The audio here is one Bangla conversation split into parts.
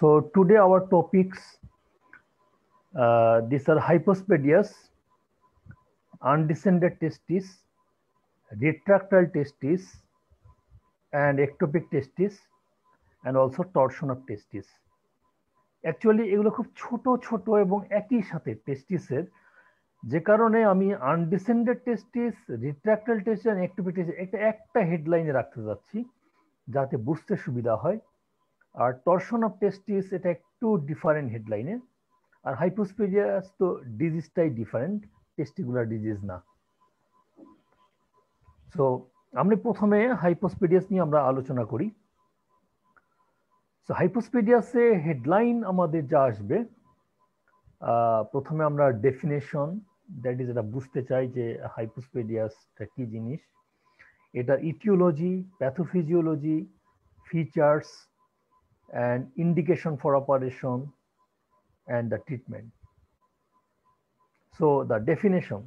So today our topics, these are hypospadias, undescended testes, retractile testes, and ectopic testes, and also torsion of testes. Actually এগুলো খুব ছোট ছোট এবং একই সাথে টেস্টিসের, যে কারণে আমি আনডিসেন্ডেড টেস্টিস, রিট্রাক্টাল টেস্টিস এবং একটোপিক টেস্টিস একটা হেডলাইনে রাখতে যাচ্ছি যাতে বুঝতে সুবিধা হয়। আর টর্শন অফ টেস্টিস এটা একটু ডিফারেন্ট হেডলাইনে। আর হাইপোস্পেডিয়াস তো ডিজিজটাই ডিফারেন্ট, টেস্টিকুলার ডিজিজ না। সো আমরা প্রথমে হাইপোস্পেডিয়াস নিয়ে আমরা আলোচনা করি। সো হাইপোস্পেডিয়াসে হেডলাইন আমাদের যা আসবে, প্রথমে আমরা ডেফিনেশন, দ্যাট ইজ এটা বুঝতে চাই যে হাইপোস্পেডিয়াসটা কি জিনিস, এটা etiology, pathophysiology, features and indication for operation and the treatment. So the definition: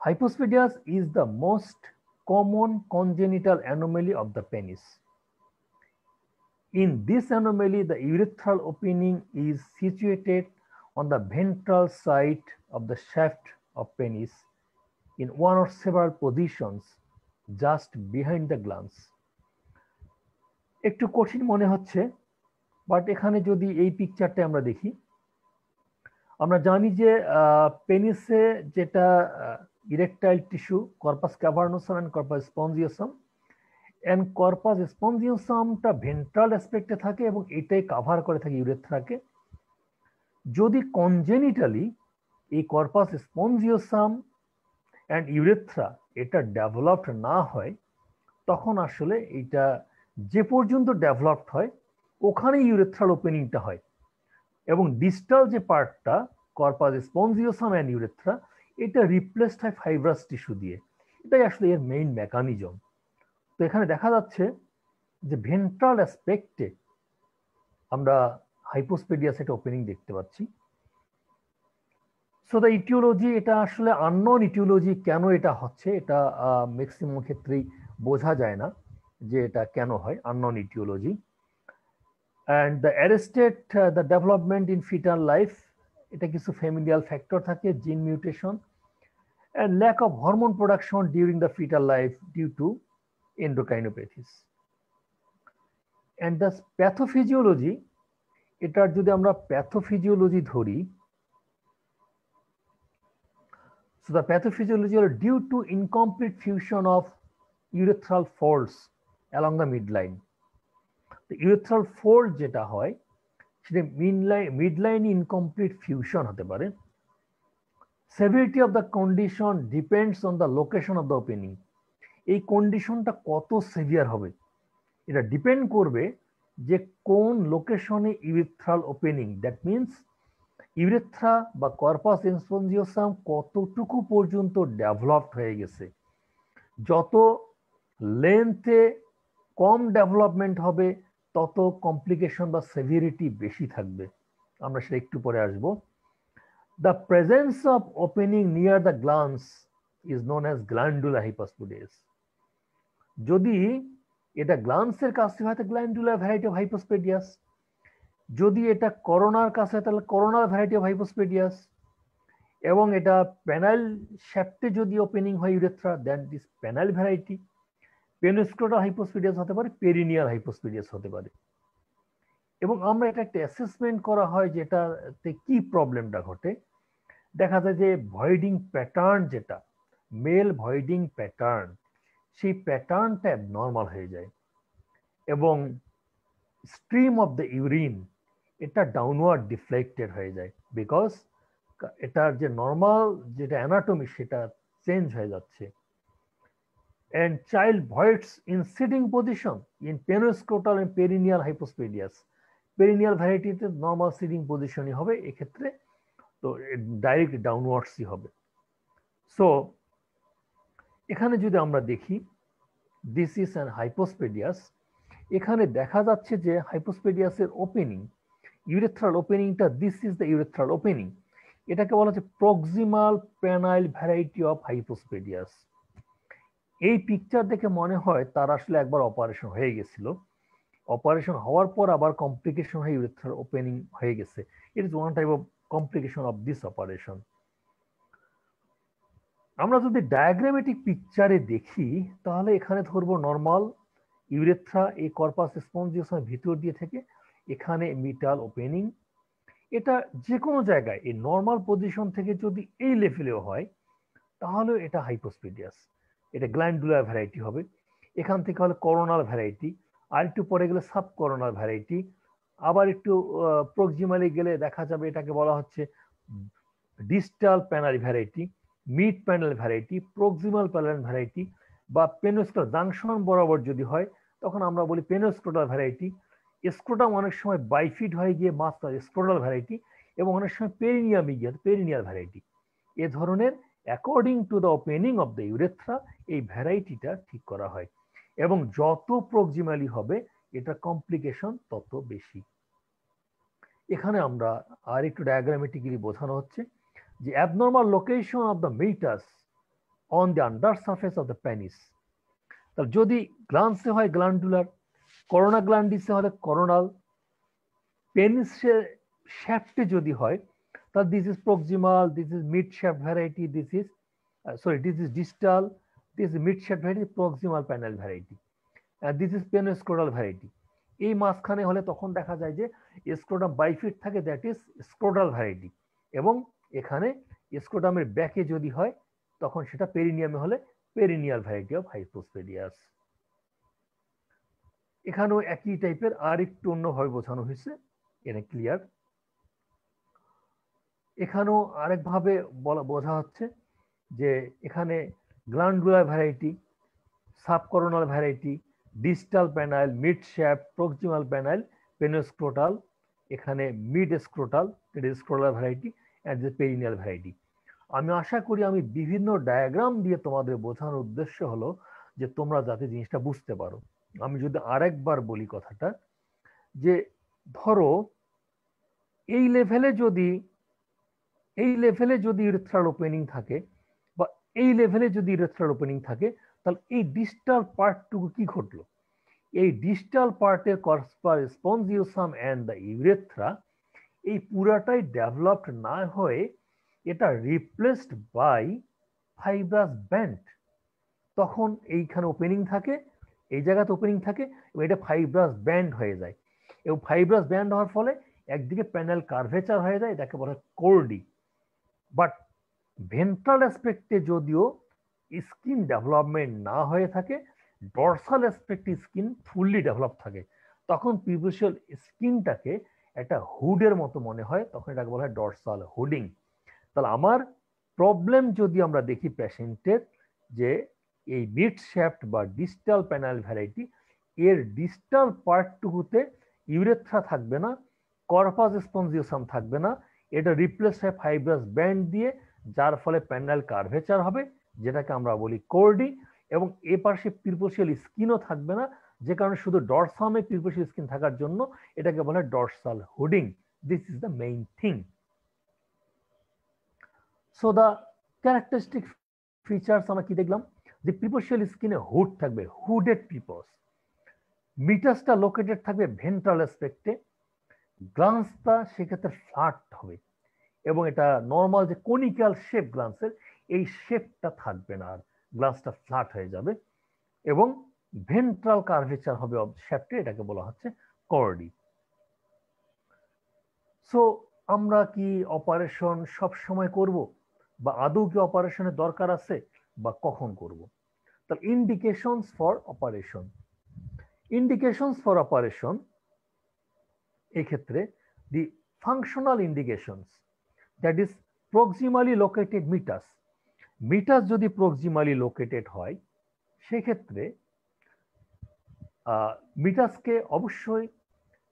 hypospadias is the most common congenital anomaly of the penis. In this anomaly, the urethral opening is situated on the ventral side of the shaft of penis in one or several positions just behind the glans. একটু কঠিন মনে হচ্ছে, বাট এখানে যদি এই পিকচারটা আমরা দেখি, আমরা জানি যে পেনিসে যেটা erectile tissue, corpus cavernosum and corpus spongiosum, and corpus স্পঞ্জিওসামটা ভেন্ট্রাল অ্যাসপেক্টে থাকে এবং এটাই কাভার করে থাকে ইউরেথ্রাকে। যদি কনজেনিটালি এই কর্পাস স্পঞ্জিওসাম এন্ড ইউরেথ্রা এটা ডেভেলপড না হয়, তখন আসলে এটা যে পর্যন্ত ডেভেলপড হয় ওখানে ইউরেথ্রাল ওপেনিংটা হয়, এবং ডিস্টাল যে পার্টটা কর্পাস স্পঞ্জিওসাম এন্ড ইউরেথ্রা এটা রিপ্লেসড হয় ফাইব্রাস টিস্যু দিয়ে। এটাই আসলে এর মেইন মেকানিজম। তো এখানে দেখা যাচ্ছে যে ভেন্ট্রাল অ্যাসপেক্টে আমরা হাইপোস্পেডিয়াস একটা ওপেনিং দেখতে পাচ্ছি। সো দ্য ইটিওলজি, এটা আসলে আননোন ইটিওলজি, কেন এটা হচ্ছে এটা ম্যাক্সিমাম ক্ষেত্রেই বোঝা যায় না যে এটা কেন হয়, unknown etiology. And the arrested the development in fetal life, এটা কিছু ফ্যামিলিয়াল ফ্যাক্টর থাকে, জিন mutation and lack of hormone production during the fetal life due to endocrinopathies. And the pathophysiology, এটার যদি আমরা প্যাথোফিজিওলজি ধরি, so the pathophysiology are due to incomplete fusion of urethral folds along the midline. The urethral fold যেটা হয় সেটা মিডলাইন ইনকমপ্লিট ফিউশন হতে পারে। Severity of the condition depends on the location of the opening. এই কন্ডিশনটা কত সিভিয়ার হবে এটা ডিপেন্ড করবে যে কোন লোকেশনে urethral opening, that means urethra বা কর্পাস স্পঞ্জিওসাম কতটুকু পর্যন্ত ডেভেলপড হয়ে গেছে। যত লেন্থে কম ডেভেলপমেন্ট হবে তত কমপ্লিকেশন বা সেভিরিটি বেশি থাকবে, আমরা সেটা একটু পরে আসবো। The presence of opening near the glans is known as glandular hypospadias. যদি এটা গ্ল্যান্সের কাছে হয় তাহলে গ্ল্যান্ডুলার ভ্যারাইটি অফ হাইপোস্পেডিয়াস, যদি এটা করোনার কাছে হয় তাহলে করোনার ভ্যারাইটি অফ হাইপোস্পেডিয়াস, এবং এটা প্যানাল শ্যাফটে যদি ওপেনিং হয় urethra, then this penile variety. Penoscrotal hypospadias হতে পারে, পেরিনিয়াল হাইপোস্পেডিয়াস হতে পারে। এবং আমরা এটা একটা অ্যাসেসমেন্ট করা হয় যে এটাতে কি প্রবলেমটা ঘটে। দেখা যায় যে ভয়েডিং প্যাটার্ন, যেটা মেল ভয়েডিং প্যাটার্ন, সেই প্যাটার্নটা নর্মাল হয়ে যায় এবং স্ট্রিম অফ দ্য ইউরিন এটা ডাউনওয়ার্ড ডিফ্লেক্টেড হয়ে যায়, বিকজ এটার যে নর্মাল যেটা অ্যানাটমি সেটা চেঞ্জ হয়ে যাচ্ছে। and child voids in sitting position in penoscrotal and perineal hypospadias. Perineal ভ্যারাইটিতে নর্মাল সিটিং পজিশনই হবে এক্ষেত্রে, তো ডাইরেক্ট ডাউনওয়ার্ডসই হবে। সো এখানে যদি আমরা দেখি দিস ইজ অ্যান হাইপোস্পেডিয়াস, এখানে দেখা যাচ্ছে যে হাইপোস্পেডিয়াসের ওপেনিং, ইউরেথ্রাল ওপেনিংটা, this is the urethral opening, এটাকে বলা হচ্ছে proximal penile variety of hypospadias. এই পিকচার দেখে মনে হয় তার আসলে একবার অপারেশন হয়ে গেছিল, অপারেশন হওয়ার পর আবার কমপ্লিকেশন হয়ে ইউরেথ্রাল ওপেনিং হয়ে গেছে। It is one type of complication of this operation. আমরা যদি ডায়াগ্রামেটিক পিকচারে দেখি তাহলে এখানে ধরবো নর্মাল ইউরেথ্রা এই কর্পাস স্পঞ্জিয়াসের ভিতর দিয়ে থেকে এখানে মিটাল ওপেনিং। এটা যে কোনো জায়গায় এই নর্মাল পজিশন থেকে যদি এই লেভেলেও হয় তাহলে এটা হাইপোস্পিডিয়াস, এটা গ্ল্যান্ডুলার ভ্যারাইটি হবে। এখান থেকে হলে করোনাল ভ্যারাইটি, আর একটু পরে গেলে সাব করোনাল ভ্যারাইটি, আবার একটু প্রক্সিমালি গেলে দেখা যাবে এটাকে বলা হচ্ছে distal penal variety, mid panel variety, proximal penile variety, বা পেনোস্ক্রোটাল জাংশন বরাবর যদি হয় তখন আমরা বলি পেনোস্ক্রোটাল ভ্যারাইটি। স্ক্রোটাম অনেক সময় বাইফিড হয়ে গিয়ে মাস্টার স্ক্রোটাল ভ্যারাইটি, এবং অনেক সময় পেরিনিয়ামে গিয়ে পেরিনিয়াল ভ্যারাইটি। এ ধরনের according to the opening of the urethra এই ভ্যারাইটিটা ঠিক করা হয়, এবং যত প্রক্সিমালি হবে এটা কমপ্লিকেশন তত বেশি। এখানে আমরা আর একটু ডায়াগ্রামেটিক্যালি বোঝানো হচ্ছে যে abnormal location of the মিটাস on the under surface of the penis. তাহলে যদি গ্ল্যান্সে হয় গ্ল্যান্ডুলার, করোনা গ্ল্যান্ডিসে হলে করোনাল, পেনিসে শ্যাফটে যদি হয় তাহলে this is proximal, this is mid shaft variety, this is this is distal, this is mid shaft variety, proximal penile variety, this is penoscrotal variety. এই মাঝখানে হলে তখন দেখা যায় যে স্ক্রোটাম বাইফিট থাকে, দ্যাট ইজ স্ক্রোটাল ভ্যারাইটি, এবং এখানে স্ক্রোটামের ব্যাকে যদি হয় তখন সেটা পেরিনিয়ামে হলে পেরিনিয়াল ভ্যারাইটি অফ হাইপোস্পেডিয়াস। এখানেও একই টাইপের আর একটু অন্যভাবে বোঝানো হয়েছে, এটা ক্লিয়ার। এখানেও আরেকভাবে বোঝা হচ্ছে যে এখানে glandular variety, subcoronal variety, distal penile, mid shaft, proximal penile, penoscrotal, এখানে mid scrotal, scrotal variety, and the perineal variety. আমি আশা করি আমি বিভিন্ন ডায়াগ্রাম দিয়ে তোমাদের বোঝানোর উদ্দেশ্য হলো যে তোমরা যাতে জিনিসটা বুঝতে পারো। আমি যদি আরেকবার বলি কথাটা, যে ধরো এই লেভেলে যদি ইউরেথ্রাল ওপেনিং থাকে, বা এই লেভেলে যদি ইউরেথ্রাল ওপেনিং থাকে, তাহলে এই ডিস্টাল পার্টটুকু কি ঘটলো? এই ডিস্টাল পার্টের corpus spongiosum and the urethra এই পুরাটাই ডেভেলপড না হয়ে এটা রিপ্লেসড বাই ফাইব্রাস ব্যান্ড। তখন এইখানে ওপেনিং থাকে, এই জায়গাতে ওপেনিং থাকে, এবং এটা ফাইব্রাস ব্যান্ড হয়ে যায়, এবং ফাইব্রাস ব্যান্ড হওয়ার ফলে একদিকে প্যানেল কার্ভেচার হয়ে যায়, এটাকে বলা হয় কোর্ডি। বাট ভেন্ট্রাল অ্যাসপেক্টে যদিও স্কিন ডেভেলপমেন্ট না হয়ে থাকে, ডরসাল অ্যাসপেক্টে স্কিন ফুললি ডেভেলপ থাকে, তখন পিউবিশিয়াল স্কিনটাকে একটা হুডের মতো মনে হয়, তখন এটাকে বলা হয় ডরসাল হুডিং। তাহলে আমার প্রবলেম যদি আমরা দেখি পেশেন্টের, যে এই মিড শ্যাফট বা ডিস্টাল প্যানেল ভ্যারাইটি, এর ডিস্টাল পার্টটুকুতে ইউরেথ্রা থাকবে না, কর্পাস স্পঞ্জিওসাম থাকবে না, এটা রিপ্লেস হয় ফাইব্রাস ব্যান্ড দিয়ে, যার ফলে প্যানেল কার্ভেচার হবে, যেটাকে আমরা বলি কোর্ডি, এবং এ পাশে পিরপোশিয়াল স্কিনও থাকবে না, যে কারণে শুধু ডরসামে পিরপোশিয়াল স্কিন থাকার জন্য এটাকে বলা হয় dorsal hooding. This is the main thing. So the characteristic features আমরা কি দেখলাম, যে পিরপোশিয়াল স্কিনে হুড থাকবে, হুডেড পিপস, মিটাসটা লোকেটেড থাকবে ভেন্ট্রাল অ্যাসপেক্টে, গ্লান্সটা সেক্ষেত্রে ফ্ল্যাট হবে, এবং এটা নর্মাল যে কোনিক্যাল শেপ গ্লান্সের এই শেপটা থাকবে না, আর গ্লান্সটা ফ্ল্যাট হয়ে যাবে, এবং ভেন্ট্রাল কার্ভেচার হবে অব শ্যাফটে, এটাকে বলা হচ্ছে কর্ডি। সো আমরা কি অপারেশন সব সময় করব, বা আদৌ কি অপারেশনের দরকার আছে, বা কখন করব? তাহলে ইন্ডিকেশনস ফর অপারেশন, এক্ষেত্রে the functional indications, that is proximally located meatus. Meatus যদি প্রক্সিমালি লোকেটেড হয় সেক্ষেত্রে মিটাসকে অবশ্যই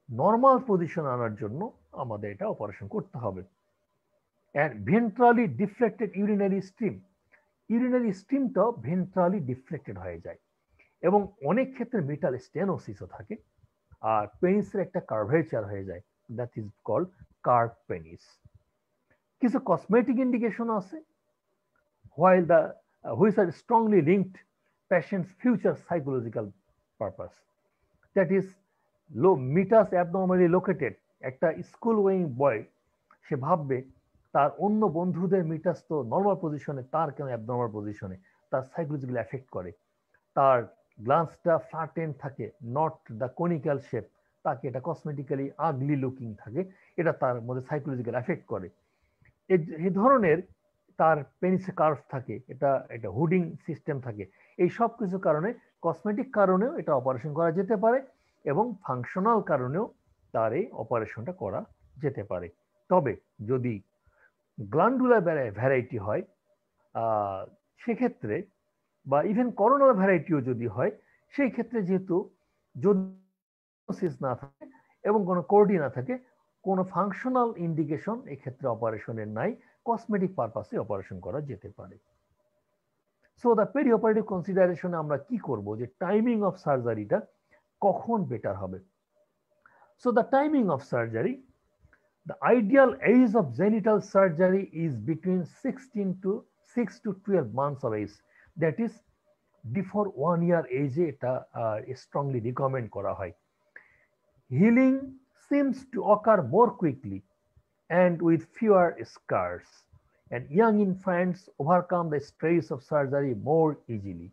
নর্মাল পজিশন আনার জন্য আমাদের এটা অপারেশন করতে হবে। অ্যান্ড ভেন্ট্রালি ডিফ্লেক্টেড ইউরিনারি স্ট্রিমটাও ভেন্ট্রালি ডিফ্লেক্টেড হয়ে যায়, এবং অনেক ক্ষেত্রে মিটাল স্টেনোসিসও থাকে, আর পেনিসের একটা কার্ভেচার হয়ে যায়, that is called curve penis. কিছু কসমেটিক ইন্ডিকেশন আছে, while the which are strongly linked patient's future psychological purpose, that is মিটাস abnormally located, একটা স্কুল গোয়িং বয় সে ভাববে তার অন্য বন্ধুদের মিটাস তো নর্মাল পজিশনে, তার কেন অ্যাবনর্মাল পজিশনে, তার সাইকোলজিক্যালি এফেক্ট করে। তার গ্লান্সটা ফ্ল্যাটেন থাকে, নট দ্য কনিক্যাল শেপ, তাকে এটা কসমেটিক্যালি আগলি লুকিং থাকে, এটা তার মধ্যে সাইকোলজিক্যাল এফেক্ট করে। এই ধরনের তার পেনিসে কার্ভ থাকে, এটা এটা হুডিং সিস্টেম থাকে, এই সব কিছু কারণে কসমেটিক কারণেও এটা অপারেশন করা যেতে পারে এবং ফাংশনাল কারণেও তার এই অপারেশনটা করা যেতে পারে। তবে যদি গ্ল্যান্ডুলার ভ্যারাইটি হয় সেক্ষেত্রে, বা ইভেন করোনাল ভ্যারাইটিও যদি হয়, সেই ক্ষেত্রে যেহেতু যদি না থাকে এবং কোনো কোর্ডি না থাকে, কোনো ফাংশনাল ইন্ডিকেশন এক্ষেত্রে অপারেশনের নাই, কসমেটিক পারপাসে অপারেশন করা যেতে পারে। সো দ্য পেরি অপারেটিভ কনসিডারেশনে আমরা কি করব, যে টাইমিং অফ সার্জারিটা কখন বেটার হবে। So the timing of surgery, the ideal age of genital surgery is between 6 to 12 months of age, that is before 1 year age এটা strongly recommend করা হয়। Healing seems to occur more quickly and with fewer scars, and young infants overcome the stress of surgery more easily.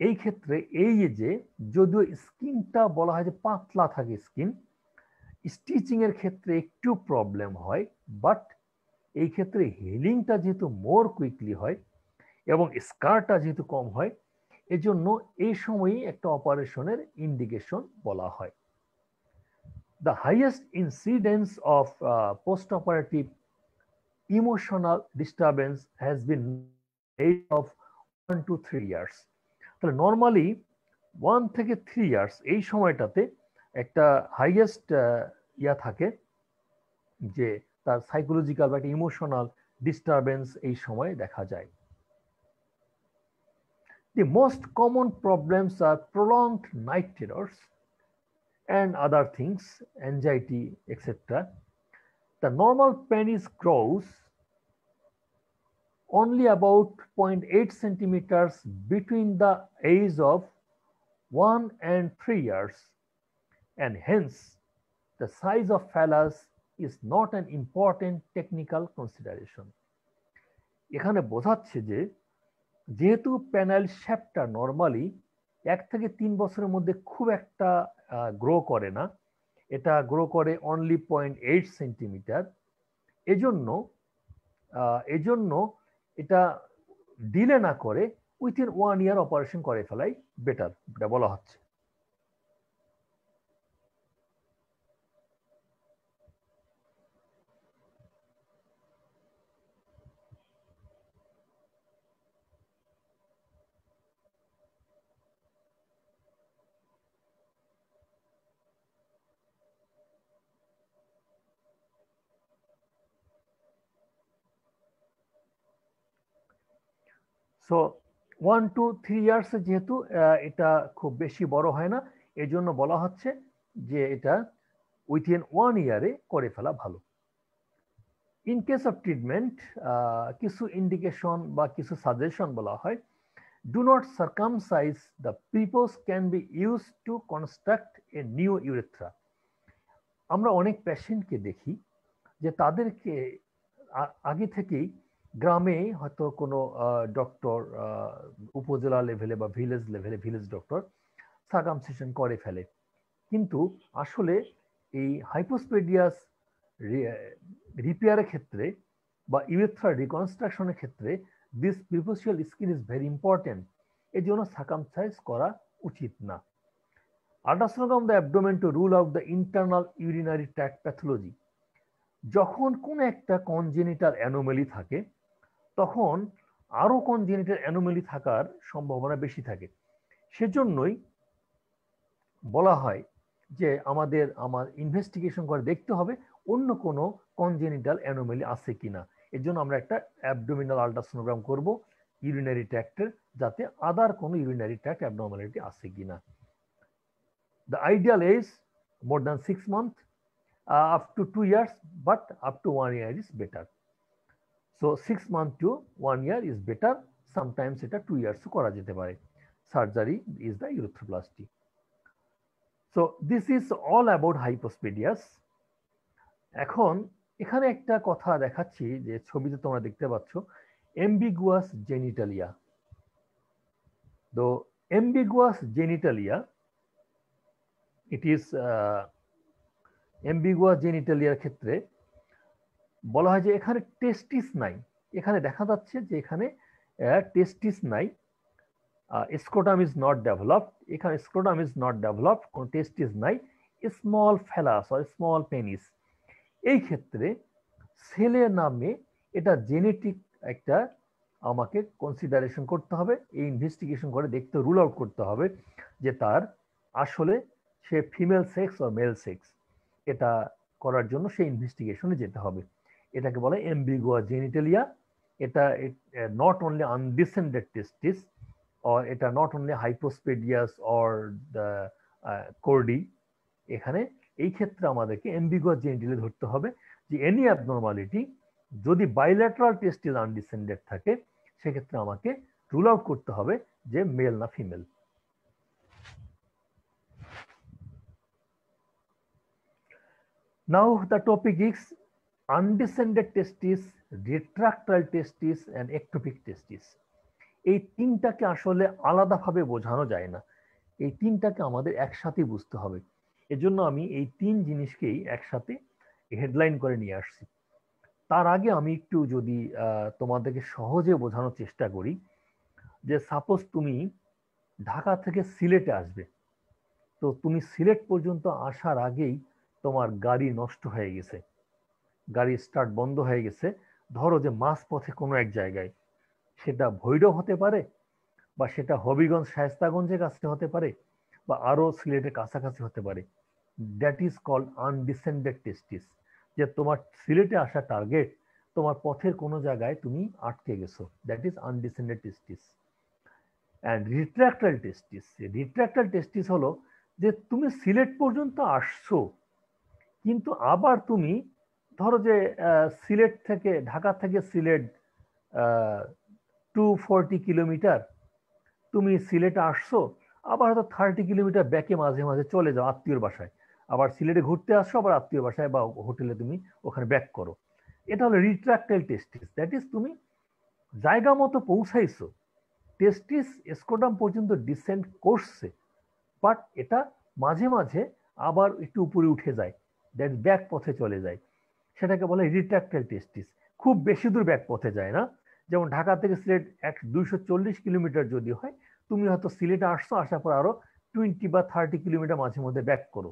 এই ক্ষেত্রে এই এজে যদিও স্কিনটা বলা হয় যে পাতলা থাকে স্কিন, স্টিচিং এর ক্ষেত্রে একটু প্রবলেম হয়, বাট এই ক্ষেত্রে হিলিংটা যেহেতু মোর কুইকলি হয় এবং স্কারটা যেহেতু কম হয়, এজন্য এই সময়ই একটা অপারেশনের ইন্ডিকেশন বলা হয়। The highest incidence of post operative emotional disturbance has been age of 1 to 3 years। তাহলে নর্মালি 1 থেকে 3 ইয়ার্স এই সময়টাতে একটা হাইয়েস্ট থাকে, যে তার সাইকোলজিক্যাল বা একটা ইমোশনাল ডিস্টারবেন্স এই সময় দেখা যায়। The most common problems are prolonged night terrors and other things, anxiety, etc. The normal penis grows only about 0.8 centimeters between the age of 1 and 3 years, and hence the size of phallus is not an important technical consideration. এখানে বোঝাচ্ছে যে যেহেতু প্যানেল শেপটা নর্মালি 1 থেকে 3 বছরের মধ্যে খুব একটা গ্রো করে না, এটা গ্রো করে অনলি 0.8 সেন্টিমিটার, এজন্য এটা ডিলে না করে উইথিন 1 ইয়ার অপারেশন করে ফেলাই বেটার, এটা বলা হচ্ছে। সো 1 to 3 ইয়ার্স যেহেতু এটা খুব বেশি বড় হয় না, এজন্য বলা হচ্ছে যে এটা উইথিন 1 ইয়ারে করে ফেলা ভালো। ইন কেস অফ ট্রিটমেন্ট কিছু ইন্ডিকেশন বা কিছু সাজেশন বলা হয়। Do not circumcise the prepuce can be used to construct a new urethra. আমরা অনেক পেশেন্টকে দেখি যে তাদেরকে আগে থেকেই গ্রামে হয়তো কোনো ডক্টর উপজেলা লেভেলে বা ভিলেজ লেভেলে ভিলেজ ডক্টর সার্কামসিশন করে ফেলে, কিন্তু আসলে এই হাইপোস্পেডিয়াস রিপেয়ারের ক্ষেত্রে বা ইউরেথ্রা রিকনস্ট্রাকশনের ক্ষেত্রে this preputial skin is very important, এর জন্য সার্কামসাইজ করা উচিত না। Ultrasound of the abdomen to rule out the internal urinary tract pathology. যখন কোন একটা কনজেনিটাল অ্যানোমেলি থাকে তখন আরো কনজেনিটাল অ্যানোমেলি থাকার সম্ভাবনা বেশি থাকে, সেজন্যই বলা হয় যে আমার ইনভেস্টিগেশন করে দেখতে হবে অন্য কোনো কনজেনিটাল অ্যানোমেলি আছে কিনা। এর জন্য আমরা একটা অ্যাবডোমিনাল আল্ট্রাসোনোগ্রাম করব ইউরিনারি ট্র্যাক্টের, যাতে আদার কোনো ইউরিনারি ট্র্যাক্ট অ্যাবনর্মালিটি আছে কিনা। The ideal age more than 6 months, up to 2 years, but up to 1 year is better. So 6 months to 1 year is better. Sometimes এটা 2 years করা যেতে পারে। Surgery is the urethroplasty. So this is all about hypospadias. এখন এখানে একটা কথা দেখাচ্ছি যে ছবিতে তোমরা দেখতে পাচ্ছ ambiguous genitalia. The ambiguous genitalia, it is ambiguous genitalia ক্ষেত্রে বলা হয় যে এখানে টেস্টিস নাই। এখানে দেখা যাচ্ছে যে এখানে টেস্টিস নাই, স্ক্রোটাম ইজ নট ডেভেলপড। এখানে স্ক্রোটাম ইজ নট ডেভেলপড, কোনো টেস্টিস নাই, স্মল ফেলাস অর স্মল পেনিস। এই ক্ষেত্রে ছেলে নামে এটা জেনেটিক একটা আমাকে কনসিডারেশন করতে হবে, এই ইনভেস্টিগেশন করে দেখতে রুল আউট করতে হবে যে তার আসলে সে female sex or male sex. এটা করার জন্য সেই ইনভেস্টিগেশনে যেতে হবে। এটাকে বলে অ্যাম্বিগুয়াস জেনিটালিয়া। এটা not only undescended testis or এটা not only hypospadias or the chordee. এখানে এই ক্ষেত্রে আমাদেরকে অ্যাম্বিগুয়াস জেনিটালিয়া ধরতে হবে যে এনি অ্যাবনর্মালিটি যদি বাইল্যাটারাল টেস্টিস আনডিসেন্ডেড থাকে সেক্ষেত্রে আমাকে রুল আউট করতে হবে যে মেল না female. Now the topic is undescended testis, retractile testis and ectopic testis. এই তিনটাকে আসলে আলাদাভাবে বোঝানো যায় না, এই তিনটাকে আমাদের একসাথে বুঝতে হবে। এজন্য আমি এই তিন জিনিসকেই একসাথে হেডলাইন করে নিয়ে আসছি। তার আগে আমি একটু যদি তোমাদেরকে সহজে বোঝানোর চেষ্টা করি যে সাপোজ তুমি ঢাকা থেকে সিলেটে আসবে, তো তুমি সিলেট পর্যন্ত আসার আগেই তোমার গাড়ি নষ্ট হয়ে গেছে, গাড়ি স্টার্ট বন্ধ হয়ে গেছে। ধরো যে মাঝপথে কোনো এক জায়গায়, সেটা ভৈরব হতে পারে বা সেটা হবিগঞ্জ শায়েস্তাগঞ্জের কাছে হতে পারে বা আরো সিলেটের কাছাকাছি হতে পারে। দ্যাট ইজ কল্ড আনডিসেন্ডেড টেস্টিস, যে তোমার সিলেটে আসা টার্গেট তোমার পথের কোনো জায়গায় তুমি আটকে গেছো, that is undescended testis. And retractile testis, retractile testis হলো যে তুমি সিলেট পর্যন্ত আসছো কিন্তু আবার তুমি ধরো যে সিলেট থেকে ঢাকা থেকে সিলেট 240 কিলোমিটার, তুমি সিলেটে আসছো, আবার হয়তো 30 কিলোমিটার ব্যাকে মাঝে মাঝে চলে যাও আত্মীয়র বাসায়, আবার সিলেটে ঘুরতে আসছো, আবার আত্মীয় বাসায় বা হোটেলে তুমি ওখানে ব্যাক করো। এটা হলো রিট্রাক্টাইল টেস্টিস, দ্যাট ইজ তুমি জায়গা মতো পৌঁছাইছো, টেস্টিস স্ক্রোটাম পর্যন্ত ডিসেন্ড করছে, বাট এটা মাঝে মাঝে আবার একটু উপরে উঠে যায়, দ্যাট ব্যাক পথে চলে যায়, সেটাকে বলে রিট্রাক্টাইল টেস্টিস। খুব বেশি দূর ব্যাক পথে যায় না, যেমন ঢাকা থেকে সিলেট 240 কিলোমিটার যদি হয়, তুমি হয়তো সিলেটে আসছো, আসার পর আরো 20 বা 30 কিলোমিটার মাঝে মধ্যে ব্যাক করো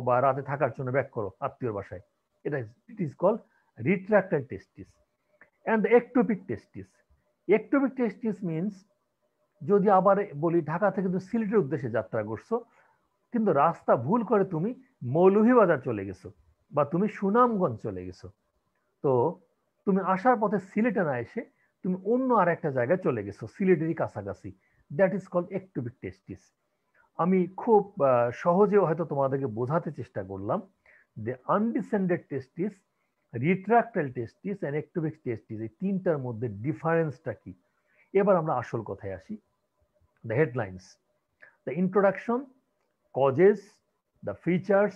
বা রাতে থাকার জন্য ব্যাক করো আত্মীয়র বাসায়। এটা it is called retractile testis. And the ectopic testis, ectopic testis means যদি আবার বলি ঢাকা থেকে তুমি সিলেটের উদ্দেশ্যে যাত্রা করছো, কিন্তু রাস্তা ভুল করে তুমি মৌলভীবাজার চলে গেছো বা তুমি সুনামগঞ্জ চলে গেছো, তো তুমি আসার পথে সিলেটে না এসে তুমি অন্য আর একটা জায়গায় চলে গেছো সিলেটেরই কাছাকাছি, that is called ectopic testis. আমি খুব সহজে হয়তো তোমাদেরকে বোঝাতে চেষ্টা করলাম যে undescended testis, retractile testis and ectopic testis, এই তিনটার মধ্যে ডিফারেন্সটা কি। এবার আমরা আসল কথায় আসি। The headlines, the introduction, causes, the features,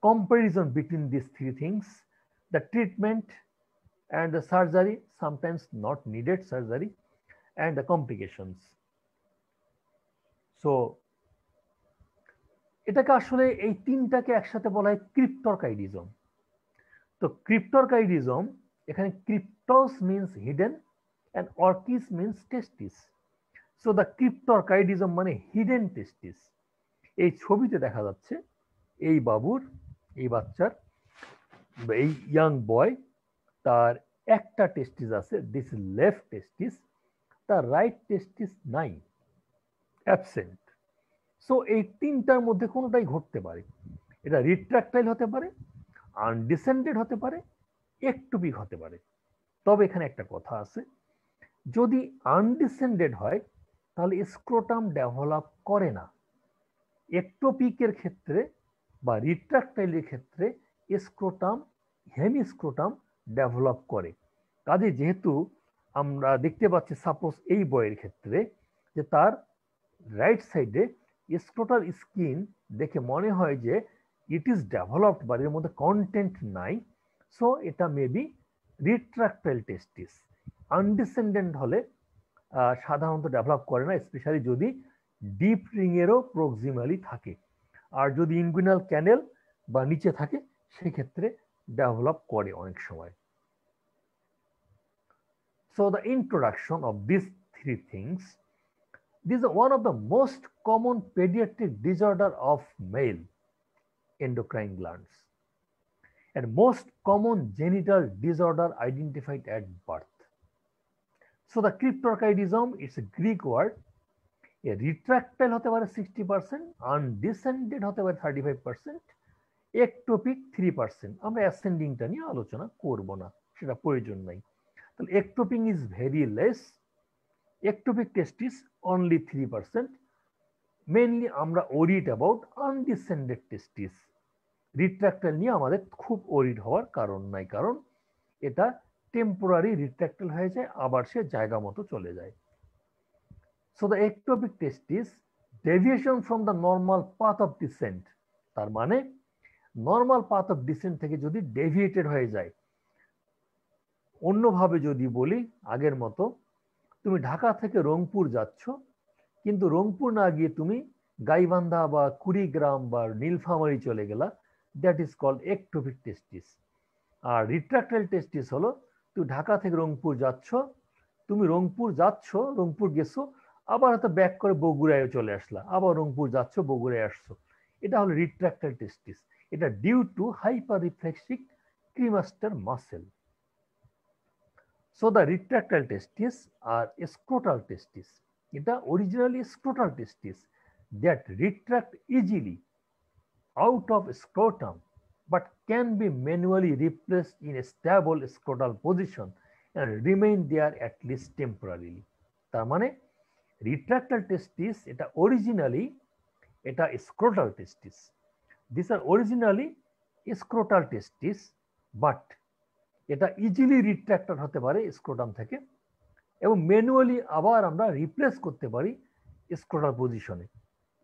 comparison between these three things, the treatment and the surgery, sometimes not needed surgery, and the complications. So এটাকে আসলে এই তিনটাকে একসাথে বলা হয় ক্রিপ্টরকাইডিজম। তো ক্রিপ্টরকাইডিজম, এখানে crypts means hidden and orchis means testis. So the cryptorchidism মানে হিডেন টেস্টিস। এই ছবিতে দেখা যাচ্ছে এই বাবুর, এই বাচ্চার, এই ইয়াং বয়, তার একটা টেস্টিস আছে, দিস ইজ লেফট টেস্টিস, তার রাইট টেস্টিস নাই, অ্যাবসেন্ট। সো এই তিনটার মধ্যে কোনোটাই ঘটতে পারে, এটা রিট্রাক্টাইল হতে পারে, আনডিসেন্ডেড হতে পারে, একটোপিক হতে পারে। তবে এখানে একটা কথা আছে, যদি আনডিসেন্ডেড হয় তাহলে স্ক্রোটাম ডেভেলপ করে না, একটোপিকের ক্ষেত্রে বা রিট্রাক্টাইলের ক্ষেত্রে স্ক্রোটাম, হেমিস্ক্রোটাম ডেভেলপ করে। কাজে যেহেতু আমরা দেখতে পাচ্ছি সাপোজ এই বয়ের ক্ষেত্রে যে তার রাইট সাইডে স্ক্রোটাল স্কিন দেখে মনে হয় যে ইট ইজ ডেভেলপড বা এর মধ্যে কন্টেন্ট নাই, সো এটা মেবি রিট্রাক্টাইল টেস্টিস। আনডিসেন্ডেন্ট হলে সাধারণত ডেভেলপ করে না, স্পেশালি যদি ডিপ রিংয়েরও প্রক্সিমালি থাকে। আর যদি ইনগুইনাল ক্যানেল বা নিচে থাকে সেক্ষেত্রে ডেভেলপ করে অনেক সময়। So the introduction of these three things, this is one of the most common pediatric disorder of male endocrine glands and most common genital disorder identified at birth. So the cryptorchidism is a Greek word. A retractile হতে পারে 60%, undescended হতে পারে 35%, ectopic 3%। আমরা অ্যাসেন্ডিংটা নিয়ে আলোচনা করব না, সেটা প্রয়োজন নাই। তাহলে ectopic is very less, ectopic testis only 3%. Mainly আমরা worried about undescended testis. রিট্রাক্টাইল নিয়ে আমাদের খুব ওরিড হওয়ার কারণ নাই, কারণ এটা টেম্পোরারি রিট্রাক্টাইল হয়ে যায়, আবার সে জায়গা মতো চলে যায়। So the ectopic testis deviation from the normal path of descent, তার মানে নর্মাল পাথ অফ ডিসেন্ট থেকে যদি ডেভিয়েটেড হয়ে যায়, অন্যভাবে যদি বলি আগের মতো, তুমি ঢাকা থেকে রংপুর যাচ্ছ, কিন্তু রংপুর না গিয়ে তুমি গাইবান্ধা বা কুড়িগ্রাম বা নীলফামারী চলে গেলা, that is called ectopic testis। আর রিট্রাক্টাইল টেস্টিস হলো তুমি ঢাকা থেকে রংপুর যাচ্ছ, তুমি রংপুর যাচ্ছ, রংপুর গেছো, আবার হয়তো ব্যাক করে বগুড়ায় চলে আসলা, আবার রংপুর যাচ্ছ, বগুড়ায় আসছো, এটা হলো রিট্রাক্টাইল টেস্টিস। এটা due to hyper reflexic cremaster muscle. So the retractile testis are scrotal testis. এটা originally scrotal testis that retract easily out of scrotum but can be manually replaced in a stable scrotal position and remain there at least temporarily. তার মানে retractile testis এটা originally এটা scrotal testis. These are originally scrotal testis, but এটা ইজিলি রিট্রাক্টেড হতে পারে স্ক্রোটাম থেকে, এবং ম্যানুয়ালি আবার আমরা রিপ্লেস করতে পারি স্ক্রোটাল পজিশনে,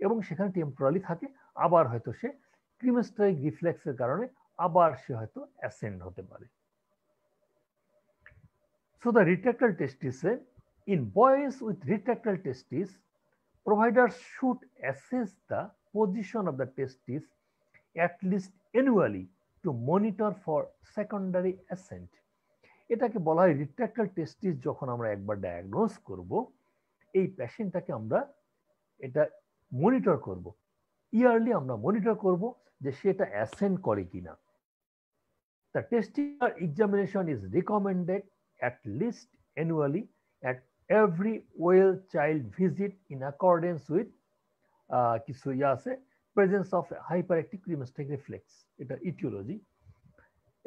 এবং সেখানে টেম্পোরারি থাকে, আবার হয়তো সে ক্রিমেস্টারিক রিফ্লেক্সের কারণে আবার সে হয়তো অ্যাসেন্ড হতে পারে। So the retractile testes in boys with retractile testis providers should assess the position of the testis at least annually to monitor for secondary ascent. এটাকে বলা হয় রিট্রাক্টাইল টেস্টিস। যখন আমরা একবার ডায়াগনোজ করব, এই পেশেন্টটাকে আমরা এটা মনিটর করব, ইয়ারলি আমরা মনিটর করব যে সেটা অ্যাসেন্ড করে কিনা। The testicular examination is recommended at least annually at every well child visit in accordance with কিছু আছে presence of hyperactive cremasteric reflex, এটা ইটিওলজি।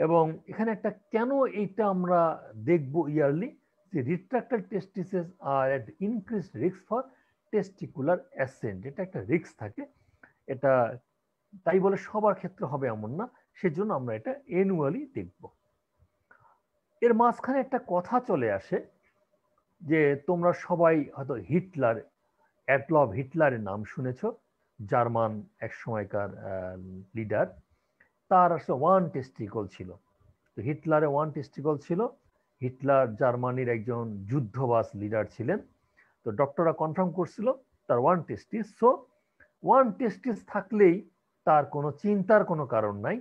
এবং এখানে একটা কেন এইটা আমরা দেখব ইয়ারলি, যে retractile testises are at increased risk for testicular ascent, এটা একটা রিস্ক থাকে, এটা তাই বলে সবার ক্ষেত্রে হবে এমন না, সেজন্য আমরা এটা অ্যানুয়ালি দেখব। এর মাঝখানে একটা কথা চলে আসে যে তোমরা সবাই হয়তো হিটলার, অ্যাডলফ হিটলারের নাম শুনেছ, জার্মান এক সময়কার লিডার। তার আসলে ওয়ান টেস্টিকল ছিল, তো হিটলারের ওয়ান টেস্টিকল ছিল। হিটলার জার্মানির একজন যুদ্ধবাজ লিডার ছিলেন, তো ডক্টররা কনফার্ম করছিল তার ওয়ান টেস্টিস। সো ওয়ান টেস্টিস থাকলেই তার কোনো চিন্তার কোনো কারণ নাই,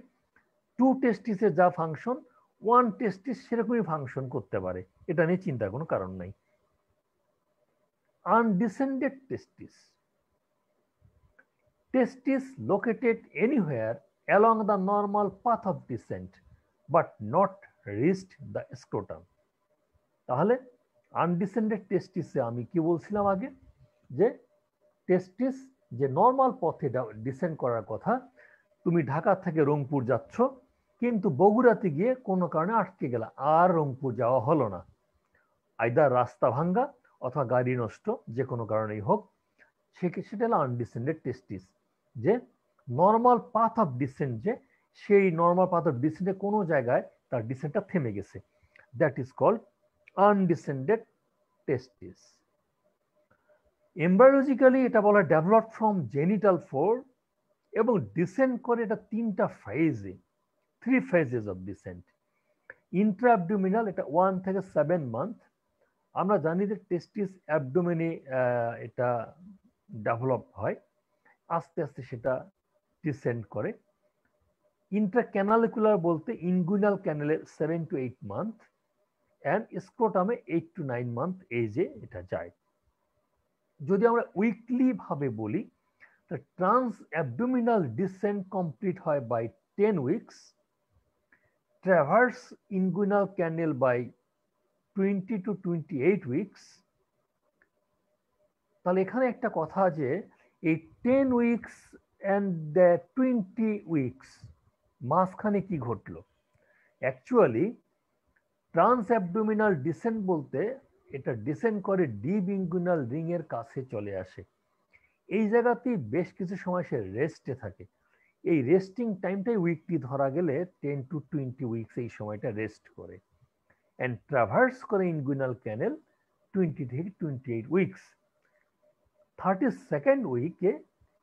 টু টেস্টিসের যা ফাংশন ওয়ান টেস্টিস সেরকমই ফাংশন করতে পারে, এটা নিয়ে চিন্তার কোনো কারণ নাই। Undescended testis, testis located anywhere along the normal path of descent but not reached the scrotum. তাহলে আনডিসেন্ডেড টেস্টিসে আমি কি বলছিলাম আগে, যে টেস্টিস যে নর্মাল পথে ডিসেন্ড করার কথা, তুমি ঢাকা থেকে রংপুর যাচ্ছ, কিন্তু বগুড়াতে গিয়ে কোনো কারণে আটকে গেলা, আর রংপুর যাওয়া হলো না, আইদার রাস্তা ভাঙ্গা অথবা গাড়ি নষ্ট, যে কোনো কারণেই হোক, সেটা হলো আনডিসেন্ডেড টেস্টিস। যে নর্মাল পাথ অফ ডিসেন্ট, যে সেই নর্মাল পাথ অফ ডিসেন্টে কোনো জায়গায় তার ডিসেন্টটা থেমে গেছে, that is called undescended testis. Embryologically এটা বলা ডেভেলপ ফ্রম জেনিটাল ফোল্ড এবং ডিসেন্ড করে এটা তিনটা ফেজে, 3 phases of descent. Intra abdominal এটা 1 থেকে 7 মান্থ। আমরা জানি যে টেস্টিস অ্যাবডোমেনে এটা ডেভেলপ হয়, আস্তে আস্তে সেটা ডিসেন্ড করে। ইন্ট্রাক্যানালিকুলার বলতে ইনগুইনাল ক্যানেলে 7 to 8 মান্থ অ্যান্ড স্ক্রোটামে 8 to 9 মান্থ এজে এটা যায়। যদি আমরা উইকলি ভাবে বলি, ট্রান্স অ্যাবডোমিনাল ডিসেন্ট কমপ্লিট হয় by 10 weeks, traverse inguinal canal by 20 to 28 weeks. তাহলে এখানে একটা কথা যে এই 10 উইকস অ্যান্ড 20 উইকস মাঝখানে কি ঘটলো? অ্যাকচুয়ালি ট্রান্স অ্যাবডোমিনাল ডিসেন্ট বলতে এটা ডিসেন্ড করে ডিপ ইনগুইনাল রিং এর কাছে চলে আসে। এই জায়গাতেই বেশ কিছু সময় সে রেস্টে থাকে। এই রেস্টিং টাইমটাই উইকলি ধরা গেলে 10 to 20 উইকস এই সময়টা রেস্ট করে, অ্যান্ড ট্রাভার্স করে ইনগুইনাল ক্যানেল 20 থেকে 28 উইকস। 32nd উইকে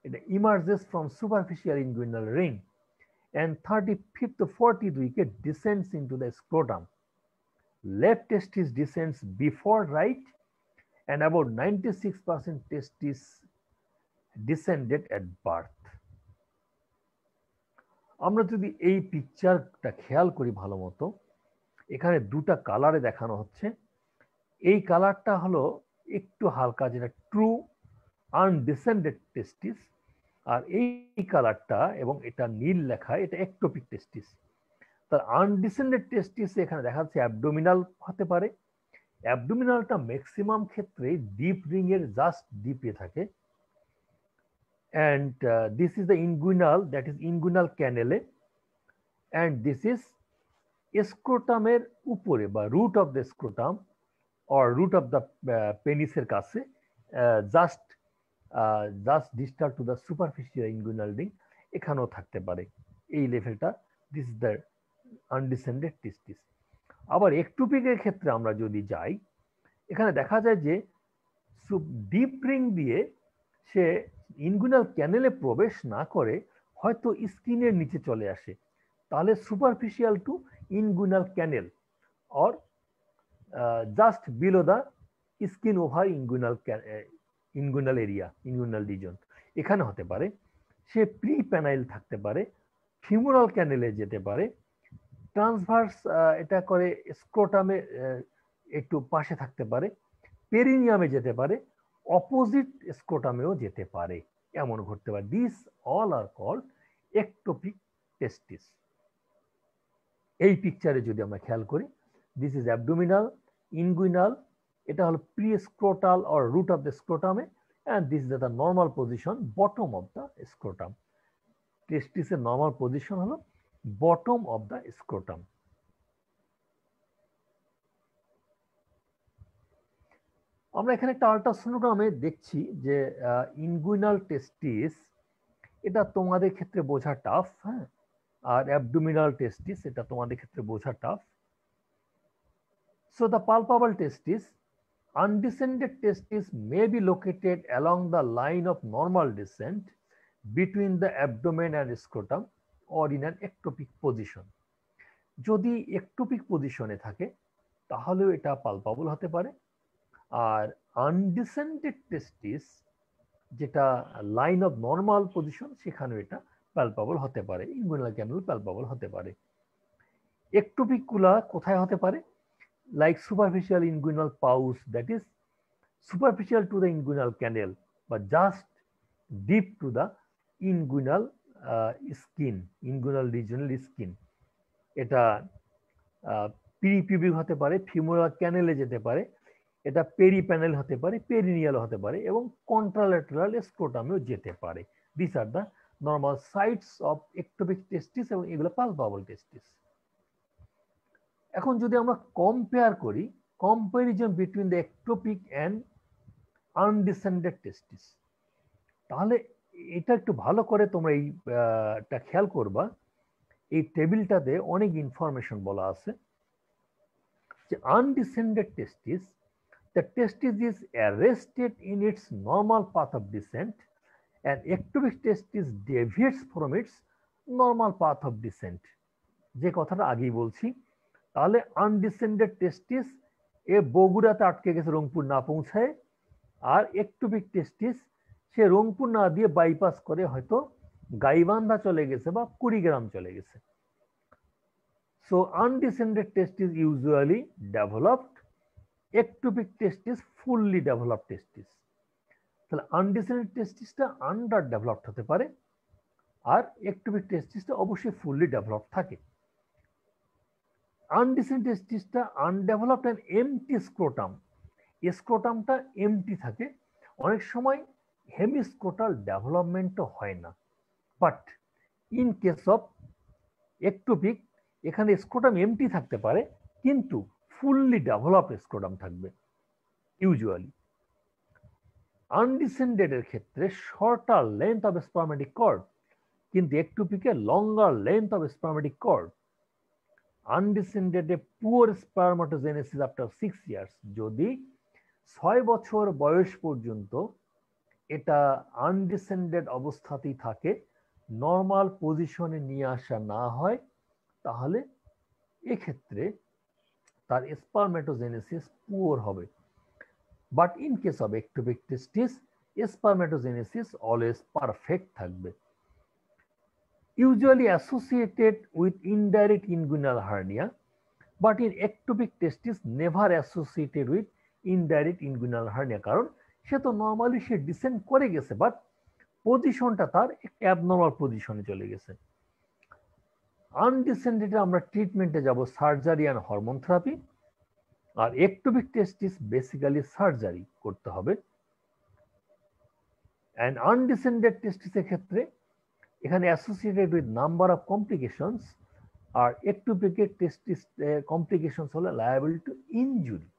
এটা ইমার্জেস from superficial inguinal ring, and 35th to 40th week it descends into the scrotum. Left testis descends before right, and about 96% testis descended at birth. আমরা যদি এই পিকচারটা খেয়াল করি ভালো মতো, এখানে দুটা কালারে দেখানো হচ্ছে। এই কালারটা হলো একটু হালকা, যেটা ট্রু আনডিসেন্ডেড টেস্টিস, আর এই কালারটা এবং এটা নীল লেখা এটা একটোপিক টেস্টিস। তার আনডিসেন্ডেড টেস্টিস এখানে দেখা যাচ্ছে অ্যাবডোমিনাল হতে পারে। অ্যাবডোমিনালটা ম্যাক্সিমাম ক্ষেত্রে ডিপ রিং এর জাস্ট ডিপে থাকে, and this is the inguinal, that is inguinal canale, and this is স্ক্রোটামের উপরে বা root of the scrotum or root of the পেনিসের কাছে, just distal to the superficial inguinal ring, এখানেও থাকতে পারে এই লেভেলটা। This is the undescended testis. আবার একটোপিকের ক্ষেত্রে আমরা যদি যাই, এখানে দেখা যায় যে ডিপ রিং দিয়ে সে ইনগুইনাল ক্যানেলে প্রবেশ না করে হয়তো স্কিনের নিচে চলে আসে, তাহলে superficial to inguinal canal or just below the skin over inguinal area, inguinal region, এখানে হতে পারে। সে প্রি প্যানাইল থাকতে পারে, ফিমোরাল ক্যানেলে যেতে পারে, ট্রান্সভার্স এটা করে স্ক্রোটামে একটু পাশে থাকতে পারে, পেরিনিয়ামে যেতে পারে, অপোজিট স্ক্রোটামেও যেতে পারে, এমন ঘটতে পারে। This all are called ectopic testis. এই পিকচারে যদি আমরা খেয়াল করি, দিস ইজ অ্যাবডোমিনাল, ইনগুইনাল, এটা হলো pre scrotal or root of the স্ক্রোটামে, and this is the normal position bottom of the scrotum. টেস্টিসের নর্মাল পজিশন হলো বটম অফ দ্য স্ক্রোটাম। আমরা এখানে একটা আল্ট্রাসোনোগ্রামে দেখছি যে ইনগুইনাল টেস্টিস, এটা তোমাদের ক্ষেত্রে বোঝা টাফ, হ্যাঁ, আর অ্যাবডোমিনাল টেস্টিস এটা তোমাদের ক্ষেত্রে বোঝা tough. So the palpable testis, undescended testis may be located along the line of normal descent between the abdomen and scrotum or in an ectopic position. যদি একটোপিক পজিশনে থাকে তাহলেও এটা পালপাবল হতে পারে, আর আনডিসেন্ডেড টেস্টিস যেটা লাইন অফ নর্মাল পজিশন সেখানেও এটা পালপাবল হতে পারে, ইনগুইনাল ক্যানেল পালপাবল হতে পারে। একটোপিক গুলা কোথায় হতে পারে? like superficial inguinal pouch, that is superficial to the inguinal canal but just deep to the inguinal skin, inguinal regional skin. এটা পিরিপিউবিক হতে পারে, ফিমোরাল ক্যানেলে যেতে পারে, এটা পেরিপ্যানেল হতে পারে, পেরিনিয়াল হতে পারে, এবং কন্ট্রাল্যাটারাল স্ক্রোটামেও যেতে পারে। This are the normal sites of ectopic testis, এবং এগুলো পালপাবল টেস্টিস। এখন যদি আমরা কম্পেয়ার করি, comparison between the ectopic and undescended testis, তাহলে এটা একটু ভালো করে তোমরা এইটা খেয়াল করবা। এই টেবিলটাতে অনেক ইনফরমেশন বলা আছে যে undescended testis, the testis is arrested in its normal path of descent and ectopic testis deviates from its normal path of descent. যে কথাটা আগেই বলছি, তাহলে আনডিসেন্ডেড টেস্টিস এ বগুড়াতে আটকে গেছে রংপুর না পৌঁছায়, আর একটোপিক টেস্টিস সে রংপুর না দিয়ে বাইপাস করে হয়তো গাইবান্ধা চলে গেছে বা কুড়িগ্রাম চলে গেছে। সো আনডিসেন্ডেড টেস্টিস ইউজুয়ালি ডেভেলপড, একটোপিক টেস্টিস ফুললি ডেভেলপড টেস্টিস। তাহলে আনডিসেন্ডেড টেস্টিসটা আন্ডার ডেভেলপড হতে পারে, আর একটোপিক টেস্টিসটা অবশ্যই ফুললি ডেভেলপড থাকে। আনডিসেন্ডেড টেস্টিসটা আনডেভেলপড অ্যান্ড এমটি স্ক্রোটাম, স্ক্রোটামটা এমটি থাকে, অনেক সময় হেমিস্ক্রোটাল ডেভেলপমেন্টও হয় না। But in case of ectopic এখানে স্ক্রোটাম এমটি থাকতে পারে, কিন্তু ফুললি ডেভেলপড স্ক্রোটাম থাকবে ইউজুয়ালি। আনডিসেন্ডেড এর ক্ষেত্রে shorter length of spermatic cord, কিন্তু একটোপিকে longer length of spermatic cord. Undescended এ পুয়ার স্পার্মাটোজেনেসিস আফটার 6 ইয়ার্স, যদি 6 বছর বয়স পর্যন্ত এটা আনডিসেন্ডেড অবস্থাতেই থাকে, নর্মাল পজিশনে নিয়ে আসা না হয়, তাহলে এক্ষেত্রে তার স্পার্মেটোজেনেসিস পুয়ার হবে। But in case of ectopic testis spermatogenesis always perfect থাকবে। Usually associated with indirect inguinal hernia, but in ectopic testis never associated with indirect inguinal hernia, কারণ সে তো নর্মালি সে ডিসেন্ড করে গেছে, বাট পজিশনটা তার একটা অ্যাবনর্মাল পজিশনে চলে গেছে। আনডিসেন্ডেডে আমরা ট্রিটমেন্টে যাব সার্জারি অ্যান্ড হরমোন থেরাপি, আর একটোপিক টেস্টিস বেসিক্যালি সার্জারি করতে হবে। অ্যান্ড আনডিসেন্ডেড টেস্টিসের ক্ষেত্রে এখানে associated with number of complications, আর একটোপিকের টেস্টিস কমপ্লিকেশনস হলো লায়াবল টু ইনজুরি।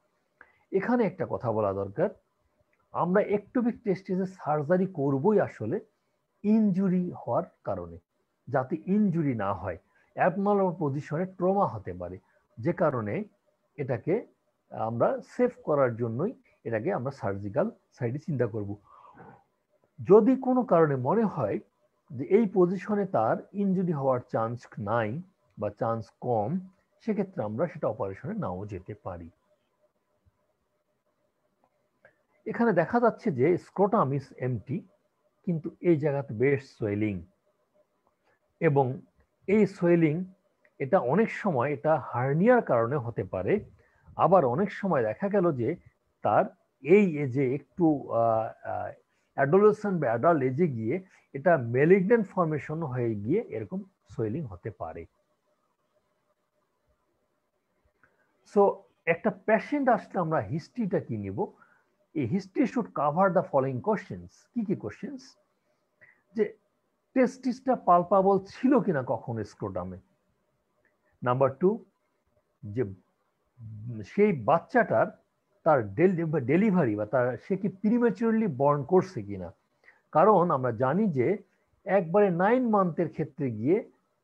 এখানে একটা কথা বলা দরকার, আমরা একটোপিক টেস্টিসে সার্জারি করবই আসলে ইনজুরি হওয়ার কারণে, যাতে ইনজুরি না হয়, অ্যাবনর্মাল পজিশনে ট্রমা হতে পারে, যে কারণে এটাকে আমরা সেভ করার জন্যই এটাকে আমরা সার্জিক্যাল সাইডে চিন্তা করব। যদি কোনো কারণে মনে হয় যে এই পজিশনে তার ইনজুরি হওয়ার চান্স নাই বা চান্স কম, সেক্ষেত্রে আমরা সেটা অপারেশনে নাও যেতে পারি। এখানে দেখা যাচ্ছে যে স্ক্রোটাম ইজ এমটি, কিন্তু এই জায়গাতে বেশ সোয়েলিং, এবং এই সোয়েলিং এটা অনেক সময় এটা হার্নিয়ার কারণে হতে পারে, আবার অনেক সময় দেখা গেল যে তার এই এজে একটু অ্যাডোলেসেন্ট বা অ্যাডাল্ট এজে গিয়ে এটা ম্যালিগন্যান্ট ফর্মেশন হয়ে গিয়ে এরকম সোয়েলিং হতে পারে। সো একটা পেশেন্ট আসলে আমরা হিস্ট্রিটা কি নিব, এই history should cover the following questions. কি কি কোশ্চেন্স? যে টেস্টিসটা পালপাবল ছিল কিনা কখনো স্ক্রোটামে। নাম্বার 2, যে সেই বাচ্চাটার তার ডেলিভারি বা তার সে কি প্রিম্যাচুরলি বর্ন করছে কিনা, কারণ আমরা জানি যে একবারে 9 মান্থের ক্ষেত্রে গিয়ে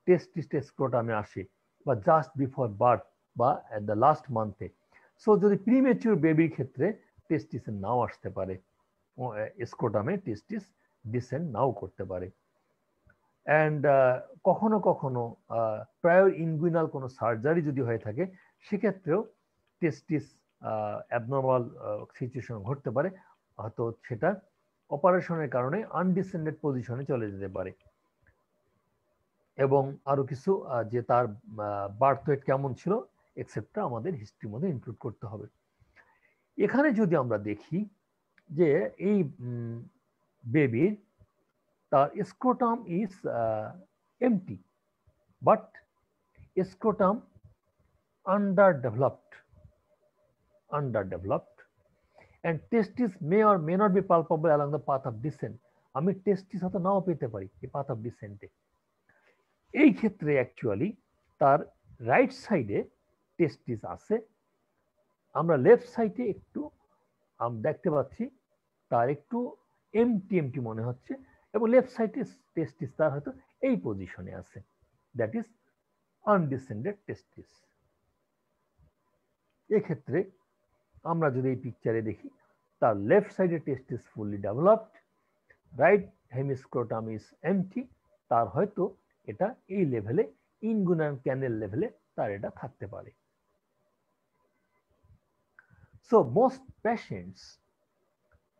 টেস্টিস স্ক্রোটামে আসে, বা জাস্ট বিফোর বার্থ বা এট দ্য লাস্ট মান্থে। সো যদি প্রিম্যাচুর বেবির ক্ষেত্রে টেস্টিসে নাও আসতে পারে, স্ক্রোটামে টেস্টিস ডিসেন্ড নাও করতে পারে। অ্যান্ড কখনো কখনো প্রায়র ইনগুইনাল কোনো সার্জারি যদি হয়ে থাকে, সেক্ষেত্রেও টেস্টিস অ্যাবনর্মাল সিচুয়েশন ঘটতে পারে, হয়তো সেটা অপারেশনের কারণে আনডিসেন্ডেড পজিশনে চলে যেতে পারে। এবং আরো কিছু যে তার বার্থ ওয়েট কেমন ছিল এক্সেট্রা আমাদের হিস্ট্রির মধ্যে ইনক্লুড করতে হবে। এখানে যদি আমরা দেখি যে এই বেবির তার scrotum is empty, but scrotum underdeveloped, and testis may or may not be palpable along the path of descent. আমি টেস্টিস হয়তো নাও পেতে পারি এই পাথ অফ ডিসেন্টে। এই ক্ষেত্রে অ্যাকচুয়ালি তার রাইট সাইডে টেস্টিস আছে, আমরা লেফট সাইডে একটু দেখতে পাচ্ছি তার একটু এমটি মনে হচ্ছে, এবং লেফট সাইডে টেস্টিস তার হয়তো এই পজিশনে আছে, দ্যাট ইজ আনডিসেন্ডেড টেস্টিস। এক্ষেত্রে আমরা যদি এই পিকচারে দেখি, তার লেফট সাইডে testis fully developed, right hemiscrotum is empty, তার হয়তো এটা এই লেভেলে ইনগুইনাল ক্যানেল লেভেলে তার এটা থাকতে পারে। So most patients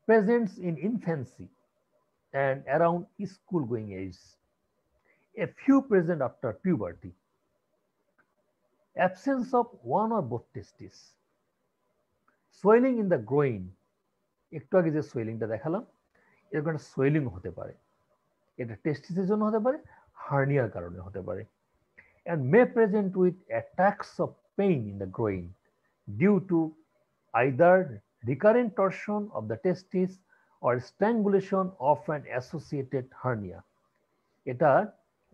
presents in infancy and around school going age, a few present after puberty, absence of one or both testes, swelling in the groin, একটু আগে যে সোয়েলিংটা দেখালাম এরকম একটা সোয়েলিং হতে পারে, এটা টেস্টিসের জন্য হতে পারে, হার্নিয়ার কারণে হতে পারে, and may present with attacks of pain in the groin due to either recurrent torsion of the testis or strangulation of an associated hernia. এটা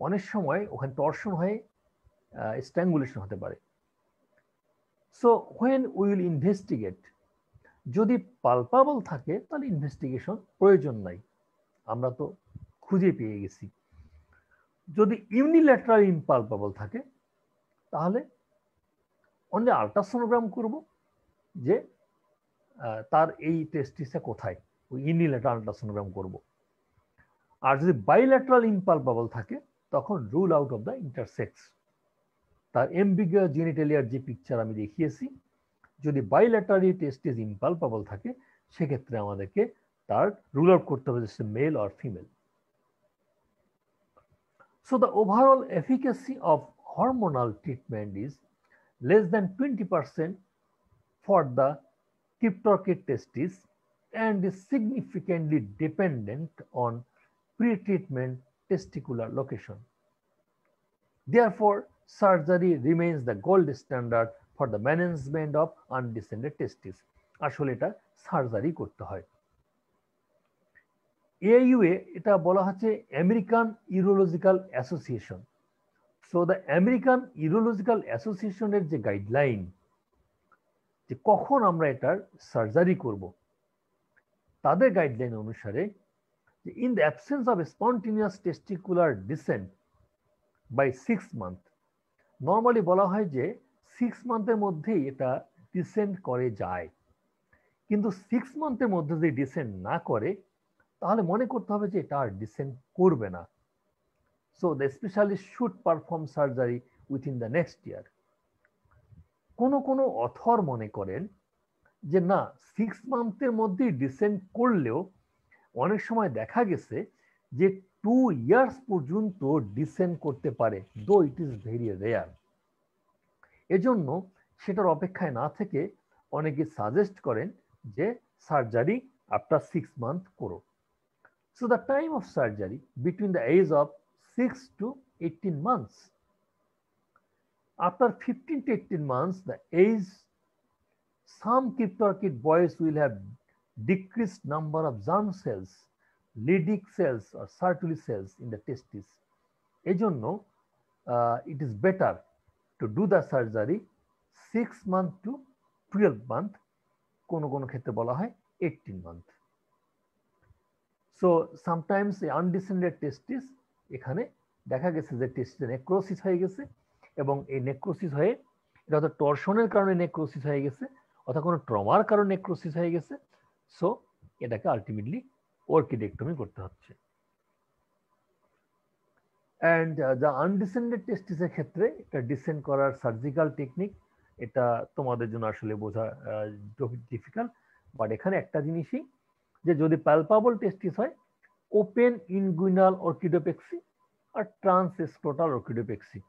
অনেক সময় ওখানে টর্শন হয়ে স্ট্র্যাঙ্গুলেশন হতে পারে। সো হোয়েন উইল ইনভেস্টিগেট, যদি পালপাবল থাকে তাহলে ইনভেস্টিগেশন প্রয়োজন নাই, আমরা তো খুঁজে পেয়ে গেছি। যদি ইউনিল্যাটারাল ইনপালপাবল থাকে তাহলে অনলি আল্ট্রাসোনোগ্রাম করব যে তার এই টেস্টিসটা কোথায়, ওই ইউনিল্যাটারাল আল্ট্রাসোনোগ্রাম করব। আর যদি বাইল্যাটারাল ইনপালপাবল থাকে তখন rule out of the intersex, তার এমবিগুয়াস জেনিটালিয়ার যে পিকচার আমি দেখিয়েছি, যদি বাইল্যাটারালি টেস্টিস ইনপালপাবল থাকে সেক্ষেত্রে আমাদেরকে তার রুল আউট করতে হবে যে male or female. So the overall efficacy of hormonal treatment is less than 20% for the cryptorchid testis and is significantly dependent on pre-treatment testicular location. Therefore, surgery remains the gold standard for the management of undescended testes. আসলে এটা সার্জারি করতে হয়। AUA এটা বলা হচ্ছে American urological association. So the American urological অ্যাসোসিয়েশনের যে গাইডলাইন যে কখন আমরা এটার সার্জারি করব, তাদের গাইডলাইন অনুসারে যে in the absence of spontaneous testicular descent by 6 month, normally বলা হয় যে 6 মান্থের মধ্যেই এটা ডিসেন্ট করে যায়, কিন্তু 6 মান্থের মধ্যে যদি ডিসেন্ট না করে তাহলে মনে করতে হবে যে এটা আর ডিসেন্ট করবে না। So the specialist should perform surgery within the next year. কোনো কোনো অথর মনে করেন যে না 6 মান্থের মধ্যেই ডিসেন্ট করলেও অনেক সময় দেখা গেছে যে 2 ইয়ার্স পর্যন্ত ডিসেন্ট করতে পারে, দো ইট ইজ ভেরি রেয়ার। এজন্য সেটার অপেক্ষায় না থেকে অনেকে সাজেস্ট করেন যে সার্জারি আফটার 6 মান্থ করো। So the time of surgery between the age of 6 to 18 months. After 15 to 18 months, the age, some cryptorchid boys will have decreased number of germ cells, Leydig cells or Sertoli cells in the testis. এজন্য it is better to do the surgery 6 month to 12 month, কোনো কোনো ক্ষেত্রে বলা হয় 18 month. সো সামটাইমস এই আনডিসেন্ডেড টেস্টিস, এখানে দেখা গেছে যে টেস্টিসে নেক্রোসিস হয়ে গেছে এবং এই নেক্রোসিস হয়ে এটা হয়তো টর্শনের কারণে নেক্রোসিস হয়ে গেছে অথবা কোনো ট্রমার কারণে নেক্রোসিস হয়ে গেছে। সো এটাকে আলটিমেটলি অর্কিডেক্টমি করতে হচ্ছে। অ্যান্ড দ্য আনডিসেন্ডেড টেস্টিসের ক্ষেত্রে এটা ডিসেন্ড করার সার্জিক্যাল টেকনিক, এটা তোমাদের জন্য আসলে বোঝা ডিফিকাল্ট, বাট এখানে একটা জিনিসই যে যদি পালপাবল টেস্টিস হয় ওপেন ইনগুইনাল অর্কিডোপেক্সি আর ট্রান্সস্ক্রোটাল অর্কিডোপেক্সি,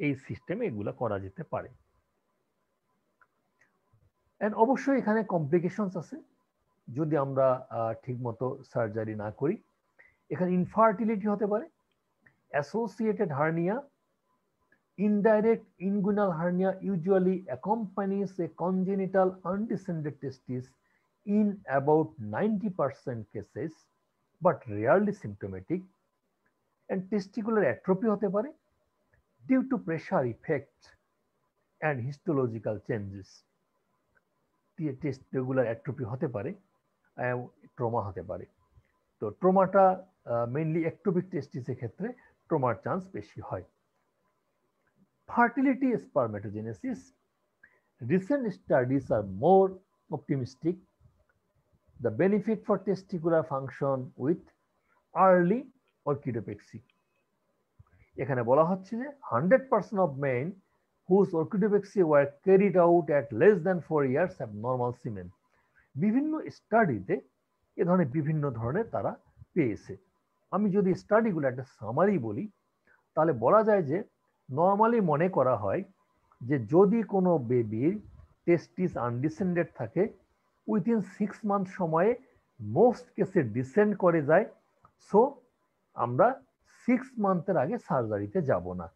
এই সিস্টেমে এগুলো করা যেতে পারে। এন্ড অবশ্যই এখানে কমপ্লিকেশনস আছে যদি আমরা ঠিকমতো সার্জারি না করি। এখানে ইনফার্টিলিটি হতে পারে, associated hernia, indirect inguinal hernia usually accompanies a congenital undescended testis in about 90% cases, but rarely symptomatic, and testicular atrophy hote pare due to pressure effects and histological changes. Testicular atrophy hote pare, trauma hote pare. তো ট্রমাটা মেইনলি একটোপিক টেস্টিসের ক্ষেত্রে ট্রমার চান্স বেশি হয়। Fertility spermatogenesis. Recent studies are more optimistic. The benefit for testicular function with early orchidopexy. এখানে বলা হচ্ছে যে 100% of men whose orchidopexy were carried out at less than 4 years have normal semen. বিভিন্ন স্টাডিতে এ ধরনের বিভিন্ন ধরনের তারা পেয়েছে। আমি যদি স্টাডিগুলো একটা সামারি বলি, তাহলে বলা যায় যে নর্মালি মনে করা হয় যে যদি কোনো বেবির টেস্টিস আনডিসেন্ডেড থাকে, উইথিন 6 মান্থ সময়ে মোস্ট কেসে ডিসেন্ড করে যায়। সো আমরা 6 মান্থের আগে সার্জারিতে যাব না।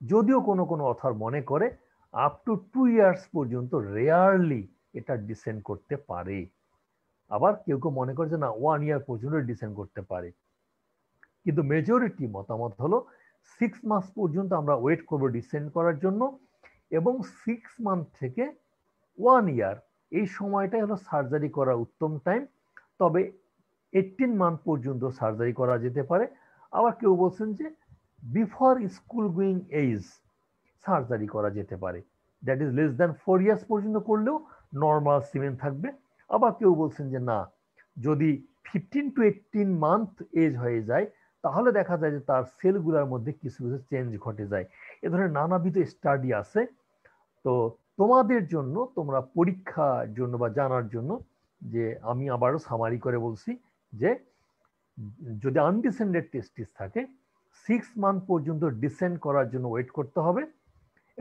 যদিও কোনো কোনো অথর মনে করে আপ টু 2 ইয়ার্স পর্যন্ত রেয়ারলি এটা ডিসেন্ড করতে পারে। আবার কেউ কেউ মনে করে যে না 1 ইয়ার পর্যন্ত ডিসেন্ড করতে পারে। কিন্তু মেজরিটি মতামত হলো 6 মাস পর্যন্ত আমরা ওয়েট করবো ডিসেন্ড করার জন্য, এবং 6 মান্থ থেকে 1 ইয়ার এই সময়টাই হলো সার্জারি করার উত্তম টাইম। তবে 18 মান্থ পর্যন্ত সার্জারি করা যেতে পারে। আবার কেউ বলছেন যে before school going age surgery করা যেতে পারে, that is less than 4 years পর্যন্ত করলেও নর্মাল সিমেন থাকবে। আবার কেউ বলছেন যে না, যদি 15 to 18 মান্থ এজ হয়ে যায় তাহলে দেখা যায় যে তার সেলগুলোর মধ্যে কিছু কিছু চেঞ্জ ঘটে যায়। এ ধরনের নানাবিধ স্টাডি আছে। তো তোমাদের জন্য, তোমরা পরীক্ষার জন্য বা জানার জন্য, যে আমি আবারও সামারি করে বলছি যে যদি আনডিসেন্ডেড টেস্টিস থাকে 6 মান্থ পর্যন্ত ডিসেন্ড করার জন্য ওয়েট করতে হবে,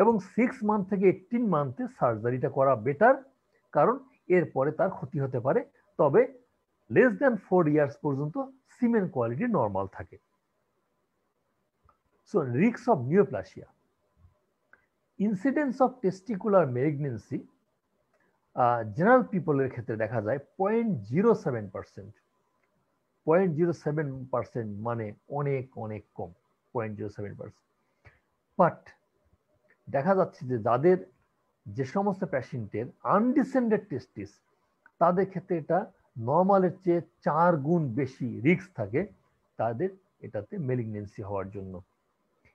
এবং 6 মান্থ থেকে 18 মান্থে সার্জারিটা করা বেটার, কারণ এরপরে তার ক্ষতি হতে পারে। তবে লেস দ্যান 4 ইয়ার্স পর্যন্ত সিমেন কোয়ালিটি নর্মাল থাকে। So risk of neoplasia, incidence of testicular malignancy general পিপলের ক্ষেত্রে দেখা যায় 0.07%। 0.07% মানে অনেক অনেক কম, 0.07%। বাট দেখা যাচ্ছে যে যাদের, যে সমস্ত পেশেন্টের আনডিসেন্ডেড টেস্টিস, তাদের ক্ষেত্রে এটা নর্মালের চেয়ে 4 গুণ বেশি রিস্ক থাকে তাদের এটাতে ম্যালিগনেন্সি হওয়ার জন্য।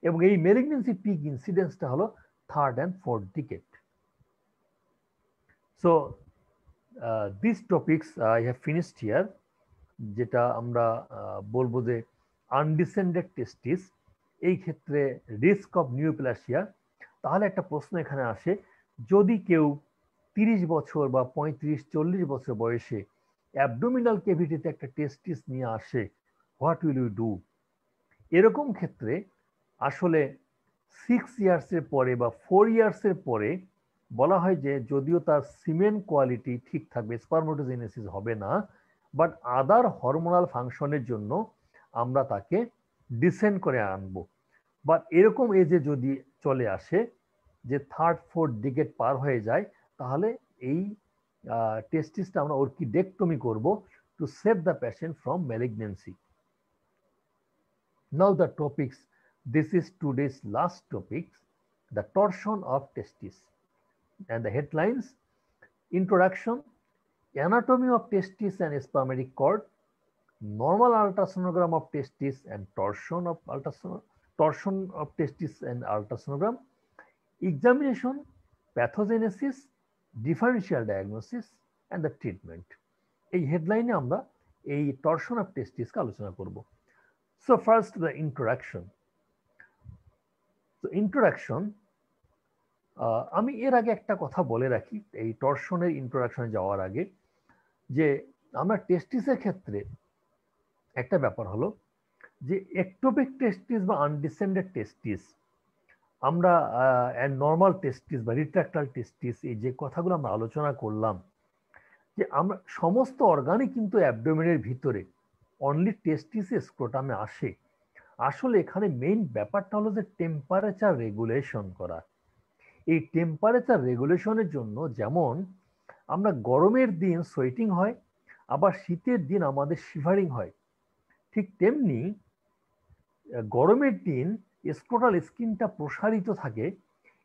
এবং এই ম্যালিগনেন্সি পিক ইনসিডেন্সটা হলো 3rd and 4th decade. So these topics I have finished here. যেটা আমরা বলবো যে আনডিসেন্ডেড টেস্টিস, এই ক্ষেত্রে রিস্ক অফ নিওপ্লাসিয়া। তাহলে একটা প্রশ্ন এখানে আসে, যদি কেউ 30 বছর বা 35-40 বছর বয়সে অ্যাবডোমিনাল ক্যাভিটিতে একটা টেস্টিস নিয়ে আসে, হোয়াট উইল ইউ ডু? এরকম ক্ষেত্রে আসলে 6 ইয়ার্সের পরে বা 4 ইয়ার্সের পরে বলা হয় যে যদিও তার সিমেন কোয়ালিটি ঠিক থাকবে, স্পারমাটোজেনেসিস হবে না, বাট আদার হরমোনাল ফাংশনের জন্য আমরা তাকে ডিসেন্ড করে আনবো। বাট এরকম এজে যদি চলে আসে যে 3rd, 4th ডিকেড পার হয়ে যায়, তাহলে এই টেস্টিসটা আমরা অর্কিডেক্টমি করব to save the patient from malignancy. Now the topics, this is today's last topics, the torsion of testis, and the headlines: introduction, anatomy of testis and spermatic cord, normal ultrasonogram of testis and torsion of testis and ultrasonogram, examination, pathogenesis, differential diagnosis and the treatment. এই হেডলাইনে আমরা এই টর্শন অফ টেস্টিসকে আলোচনা করব। So first the introduction. So introduction, আমি এর আগে একটা কথা বলে রাখি এই টর্শনের ইন্ট্রোডাকশনে যাওয়ার আগে, যে আমরা টেস্টিসের ক্ষেত্রে একটা ব্যাপার হলো যে একটোপিক টেস্টিস বা আনডিসেন্ডেড টেস্টিস, আমরা নর্মাল টেস্টিস বা রিট্রাক্টাল টেস্টিস, এই যে কথাগুলো আমরা আলোচনা করলাম, যে আমরা সমস্ত অর্গানই কিন্তু অ্যাবডোমেনের ভিতরে, অনলি টেস্টিস স্ক্রোটামে আসে। আসলে এখানে মেইন ব্যাপারটা হলো যে টেম্পারেচার রেগুলেশন করা। এই টেম্পারেচার রেগুলেশনের জন্য যেমন আমরা গরমের দিন সোয়েটিং হয়, আবার শীতের দিন আমাদের শিভারিং হয়, ঠিক তেমনি গরমের দিন স্ক্রোটাল স্কিনটা প্রসারিত থাকে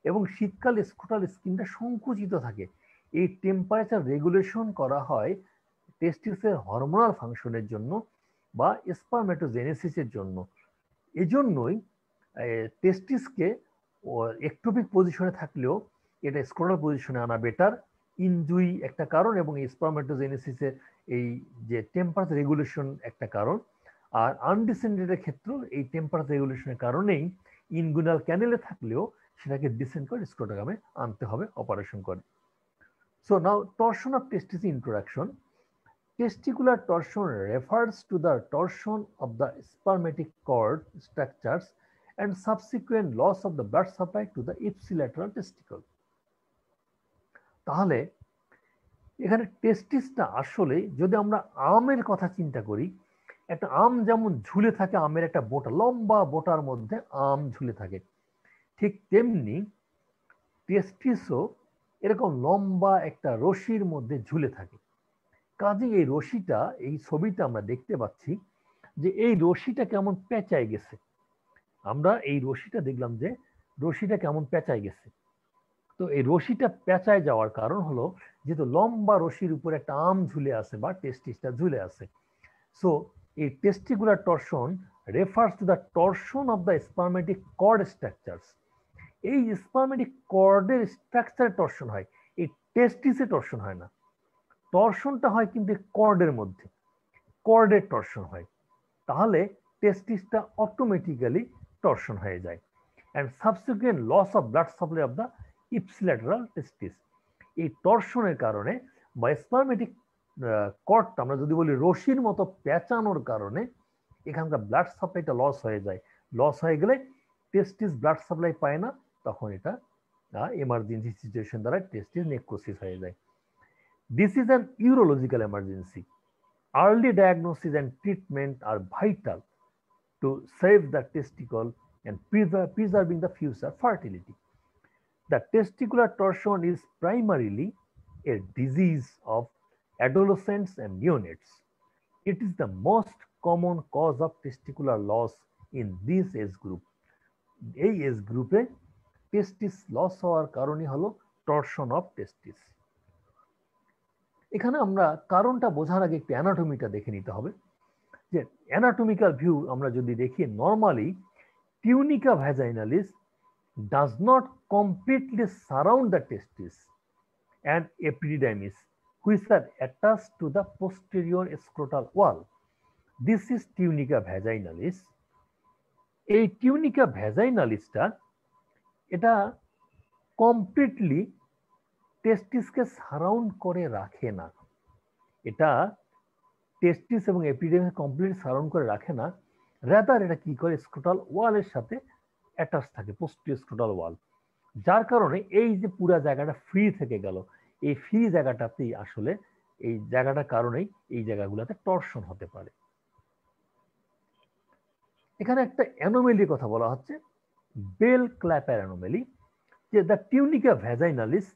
এবং শীতকালে স্ক্রোটাল স্কিনটা সংকুচিত থাকে। এই টেম্পারেচার রেগুলেশন করা হয় টেস্টিসের হরমোনাল ফাংশনের জন্য বা স্পারমেটোজেনেসিসের জন্য। এজন্যই টেস্টিসকে একটোপিক পজিশনে থাকলেও এটা স্ক্রোটাল পজিশনে আনা বেটার। ইনজুরি একটা কারণ এবং স্পারমেটোজেনেসিসের এই যে টেম্পারেচার রেগুলেশন একটা কারণ। আর আনডিসেন্ডেডের ক্ষেত্রেও এই টেম্পারেচার রেগুলেশনের কারণেই ইনগুইনাল ক্যানেলে থাকলেও সেটাকে ডিসেন্ড করে স্ক্রোটাগামে আনতে হবে অপারেশন করে। So now torsion of testis introduction. Testicular torsion refers to the torsion of the spermatic cord structures and subsequent loss of the blood supply to the ipsilateral testicle. তাহলে এখানে টেস্টিসটা আসলে যদি আমরা আমের কথা চিন্তা করি, একটা আম যেমন ঝুলে থাকে, আমের একটা বোটা, লম্বা বোটার মধ্যে আম ঝুলে থাকে, ঠিক তেমনি টেস্টিসও এরকম লম্বা একটা রশির মধ্যে ঝুলে থাকে। কাজে এই রশিটা, এই ছবিটা আমরা দেখতে পাচ্ছি যে এই রশিটা কেমন পেঁচায় গেছে। আমরা এই রশিটা দেখলাম যে রশিটা কেমন পেঁচায় গেছে। তো এই রশিটা পেঁচায় যাওয়ার কারণ হলো যেহেতু লম্বা রশির উপর একটা আম ঝুলে আছে বা টেস্টিসটা ঝুলে আছে। সো এই testicular torsion refers to the torsion of the spermatic cord structures. এই স্পার্মেটিক কর্ডের স্ট্রাকচারে টরশন হয়, এই টেস্টিসে টরশন হয় না। টরশনটা হয় কিন্তু কর্ডের মধ্যে, কর্ডের টরশন হয়। তাহলে টেস্টিসটা অটোমেটিক্যালি টরশন হয়ে যায়। And subsequent loss of blood supply of the ipsilateral testis. এই টরশনের কারণে বা স্পার্মেটিক কর্ডটা আমরা যদি বলি রশির মতো পেঁচানোর কারণে এখানকার ব্লাড সাপ্লাইটা লস হয়ে যায়। লস হয়ে গেলে টেস্টিস ব্লাড সাপ্লাই পায় না, তখন এটা এমার্জেন্সি সিচুয়েশন দ্বারা টেস্টিস নেক্রোসিস হয়ে যায়। This is an urological emergency. Early diagnosis and treatment are vital to save the testicle and preserving the future fertility. The testicular torsion is primarily a disease of adolescents and neonates. It is the most common cause of testicular loss in this age group. এই এজ গ্রুপে টেস্টিস লস হওয়ার কারণই হলো টরশন অফ টেস্টিস। এখানে আমরা কারণটা বোঝার আগে একটু অ্যানাটমিটা দেখে নিতে হবে। যে অ্যানাটমিক্যাল ভিউ আমরা যদি দেখি, normally tunica vaginalis does not completely surround the testis and epididymis which are attached to the posterior scrotal wall. This is tunica vaginalis. এই টিউনিকা ভ্যাজাইনালিসটা এটা কমপ্লিটলি টেস্টিসকে সারাউন্ড করে রাখে না। এটা টেস্টিস এবং এপিডিডাইমিস কমপ্লিট সারাউন্ড করে রাখে না, রাদার এটা কি করে স্ক্রোটাল ওয়ালের সাথে অ্যাটাচ থাকে, পোস্টেরিয়র স্ক্রোটাল ওয়াল। যার কারণে এই যে পুরো জায়গাটা ফ্রি থেকে গেল, এই ফ্রি জায়গাটাতেই আসলে এই জায়গাটার কারণেই এই জায়গাগুলোতে টরশন হতে পারে। এখানে একটা অ্যানোমেলির কথা বলা হচ্ছে, বেল ক্ল্যাপার অ্যানোমেলি, যে the tunica vaginalis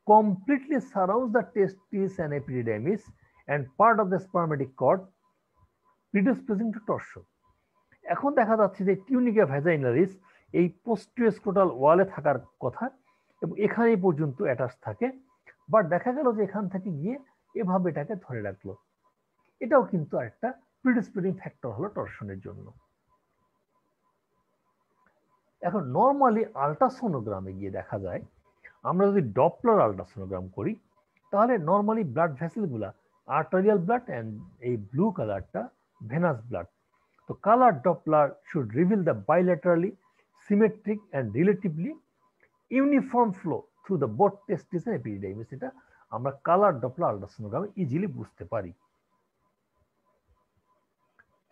completely surrounds the testis and epididymis and part of the spermatic cord predisposing to torsion. এখন দেখা যাচ্ছে যে টিউনিকা ভ্যাজাইনালিস এই পোস্টেরিয়র স্ক্রোটাল ওয়ালে থাকার কথা এবং এখানেই পর্যন্ত অ্যাটাচ থাকে, বাট দেখা গেল যে এখান থেকে গিয়ে এভাবে এটাকে ধরে রাখলো। এটাও কিন্তু একটা প্রিডিসপোজিং ফ্যাক্টর হলো টরশনের জন্য। এখন নর্মালি আল্ট্রাসোনোগ্রামে গিয়ে দেখা যায়, আমরা যদি ডপলার আল্ট্রাসোনোগ্রাম করি তাহলে নর্মালি ব্লাড ভেসেলগুলা আর্টারিয়াল ব্লাড অ্যান্ড এই ব্লু কালারটা ভেনাস ব্লাড। তো colour Doppler should reveal the bilaterally symmetric and relatively uniform flow through the both testis and epididymis. এটা আমরা কালার ডপলার আল্ট্রাসোনোগ্রামে ইজিলি বুঝতে পারি।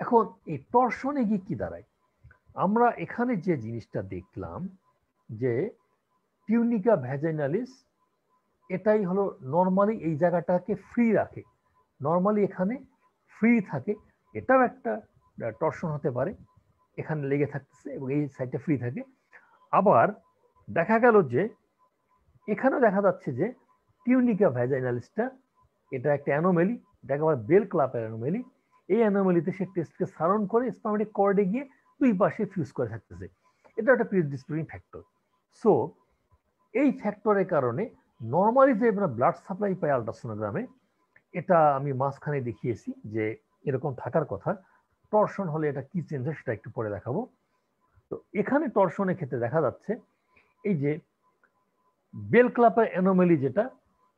এখন এই টরশনে গিয়ে কি দাঁড়ায়, আমরা এখানে যে জিনিসটা দেখলাম যে টিউনিকা ভ্যাজাইনালিস এটাই হলো নর্মালি এই জায়গাটাকে ফ্রি রাখে, নর্মালি এখানে ফ্রি থাকে। এটাও একটা টরশন হতে পারে, এখানে লেগে থাকতেছে এবং এই সাইডটা ফ্রি থাকে। আবার দেখা গেল যে এখানেও দেখা যাচ্ছে যে টিউনিকা ভ্যাজাইনালিসটা এটা একটা অ্যানোমেলি, দেখা যায় বেল ক্লাপের অ্যানোমেলি। এই অ্যানোমেলিতে সে টেস্টকে সারাউন্ড করে স্পার্মেটিক কর্ডে গিয়ে দুই পাশে ফিউজ করে থাকতেছে। এটা একটা প্রিডিসপোজিং ফ্যাক্টর। সো এই ফ্যাক্টরের কারণে নর্মালি যে আমরা ব্লাড সাপ্লাই পাই আল্ট্রাসোনোগ্রামে, এটা আমি মাঝখানে দেখিয়েছি যে এরকম থাকার কথা। টরশন হলে এটা কি চেঞ্জ হয় সেটা একটু পরে দেখাবো। তো এখানে টরশনের ক্ষেত্রে দেখা যাচ্ছে এই যে বেল ক্লাপের অ্যানোমেলি, যেটা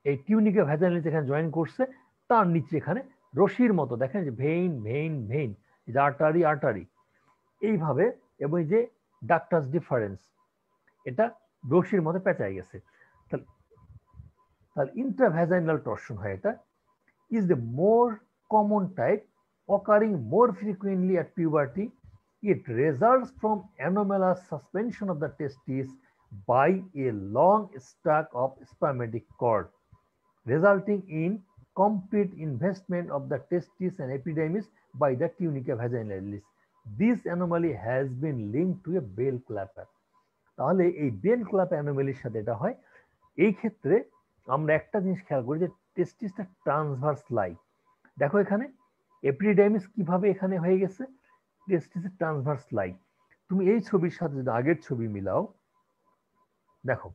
এই টিউনিকা ভ্যাজাইনালিস এখানে জয়েন করছে, তার নিচে এখানে রশির মতো দেখেন যে ভেইন ভেইন ভেইন এই যে আর্টারি আর্টারি এইভাবে, এবং এই যে ডাক্টাস ডিফারেন্স, এটা রশির মধ্যে পেঁচাই গেছে। তাহলে ইন্ট্রাভ্যাজাইনাল টর্শন হয়, এটা is the more common type, occurring more frequently at puberty. It results from anomalous suspension of the testes by a long stack of spermatic cord, resulting in complete investment of the testis and epidermis by the tunica vaginalis. This anomaly has been linked to a bell clapper. তাহলে এই বেল ক্লাপ অ্যানোমালির সাথে এটা হয়। এই ক্ষেত্রে আমরা একটা জিনিস খেয়াল করি যে টেস্টিসটা ট্রান্সভার্স লাই। দেখো এখানে এপিডাইমিস কিভাবে এখানে হয়ে গেছে, টেস্টিসের ট্রান্সভার্স লাই। তুমি এই ছবির সাথে যদি আগের ছবি মিলাও, দেখো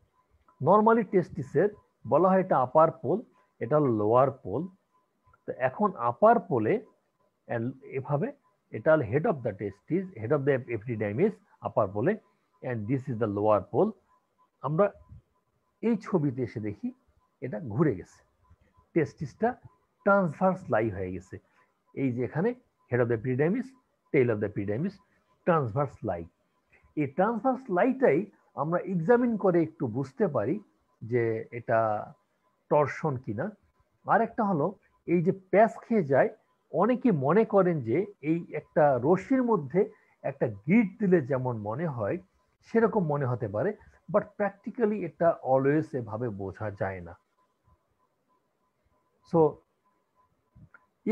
নর্মালি টেস্টিসের বলা হয় এটা আপার পোল, এটা হলো লোয়ার পোল। তো এখন আপার পোলে এভাবে এটা হলো head of the testis, head of the epididymis upper পোলে, and this is the lower pole. আমরা এই ছবিতে এসে দেখি এটা ঘুরে গেছে, টেস্টিসটা ট্রান্সভার্স লাই হয়ে গেছে। এই যে এখানে head of the epididymis, tail of the epididymis, transverse lie. এই ট্রান্সভার্স লাইটাই আমরা এক্সামিন করে একটু বুঝতে পারি যে এটা টর্শন কিনা। আর একটা হলো এই যে প্যাচ খেয়ে যায়, অনেকে মনে করেন যে এই একটা রশির মধ্যে একটা গিট দিলে যেমন মনে হয় সেরকম মনে হতে পারে, বাট প্র্যাকটিক্যালি এটা অলওয়েজ এভাবে বোঝা যায় না। সো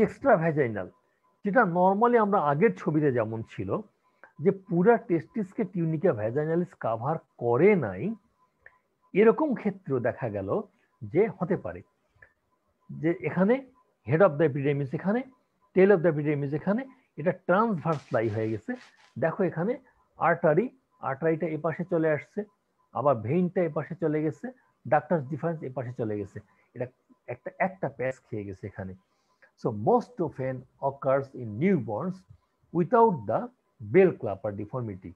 এক্সট্রা ভ্যাজাইনাল, যেটা নর্মালি আমরা আগের ছবিতে যেমন ছিল যে পুরা টেস্টিসকে টিউনিকা ভ্যাজাইনালিস কাভার করে নাই, এরকম ক্ষেত্রেও দেখা গেল যে হতে পারে যে এখানে হেড অফ দ্য এপিডেমিস এখানে, টেল অফ দ্য এপিডেমিস এখানে, এটা ট্রান্সভার্স লাই হয়ে গেছে। দেখো এখানে আর্টারিটা এ পাশে চলে আসছে, আবার ভেইনটা এ পাশে চলে গেছে, ডাক্টাস ডিফারেন্স এ পাশে চলে গেছে, এটা একটা প্যাচ খেয়ে গেছে এখানে। So most often occurs in newborns without the bell clapper deformity.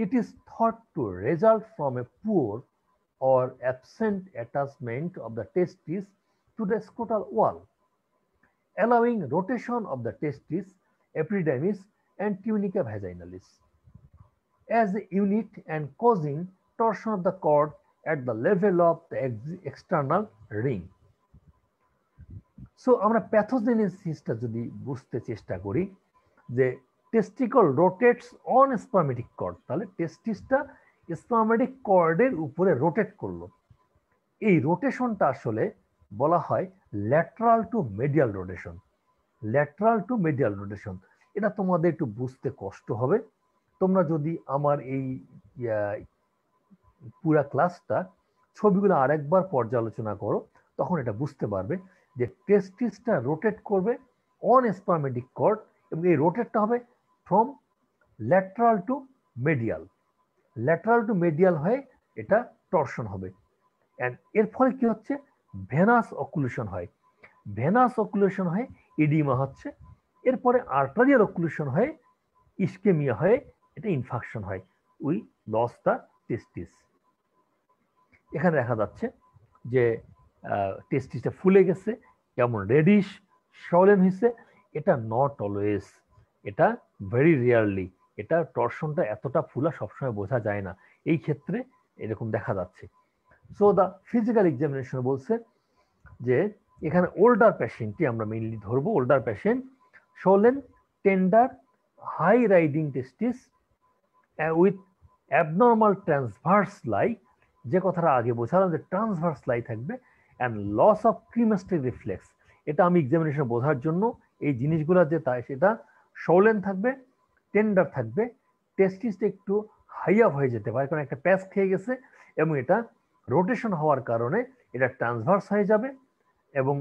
It is thought to result from a poor or absent attachment of the testis to the scrotal wall, allowing rotation of the testis, epidermis, and tunica vaginalis as a unit and causing torsion of the cord at the level of the external ring. So আমরা প্যাথোজেনেসিসটা যদি বুঝতে চেষ্টা করি যে টেস্টিকল রোটেটস অন স্পার্মেটিক কর্ড, তাহলে টেস্টিসটা স্পার্মেটিক কর্ডের উপরে রোটেট করলো। এই রোটেশনটা আসলে বলা হয় lateral to medial rotation. Lateral to medial rotation, এটা তোমাদের একটু বুঝতে কষ্ট হবে। তোমরা যদি আমার এই পুরা ক্লাসটা ছবিগুলো আরেকবার পর্যালোচনা করো, তখন এটা বুঝতে পারবে যে টেস্টিসটা রোটেট করবে অন স্পার্মেটিক কর্ড, এবং এই রোটেটটা হবে from lateral to medial. Lateral to medial হয়ে এটা টর্শন হবে। অ্যান্ড এর ফলে কি হচ্ছে, ভেনাস অকুলেশন হয়, ভেনাস অকুলেশন হয়ে ইডিমা হচ্ছে, এরপরে আর্টারিয়াল অকুলেশন হয়ে ইস্কেমিয়া হয়ে এটা ইনফেকশন হয়, উই লস দ্য টেস্টিস। এখানে দেখা যাচ্ছে যে টেস্টিসটা ফুলে গেছে, কেমন রেডিশ শলেন হয়েছে। এটা নট অলওয়েজ, এটা ভেরি রেয়ারলি, এটা টর্শনটা এতটা ফুলা সবসময় বোঝা যায় না, এই ক্ষেত্রে এরকম দেখা যাচ্ছে। সো দ্য ফিজিক্যাল এক্সামিনেশন বলছে যে এখানে ওল্ডার পেশেন্টটি আমরা মেইনলি ধরবো, older patient swollen tender high riding testis with abnormal transverse lie, যে কথাটা আগে বোঝালাম যে ট্রান্সভার্স লাই থাকবে, and loss of cremasteric reflex. এটা আমি এক্সামিনেশন বোঝার জন্য এই জিনিসগুলো যে তাই সেটা শোলেন থাকবে, টেন্ডার থাকবে, টেস্টিসটা একটু হাই আপ হয়ে যেতে পারে কারণ একটা প্যাচ খেয়ে গেছে, এবং এটা রোটেশন হওয়ার কারণে এটা ট্রান্সভার্স হয়ে যাবে, এবং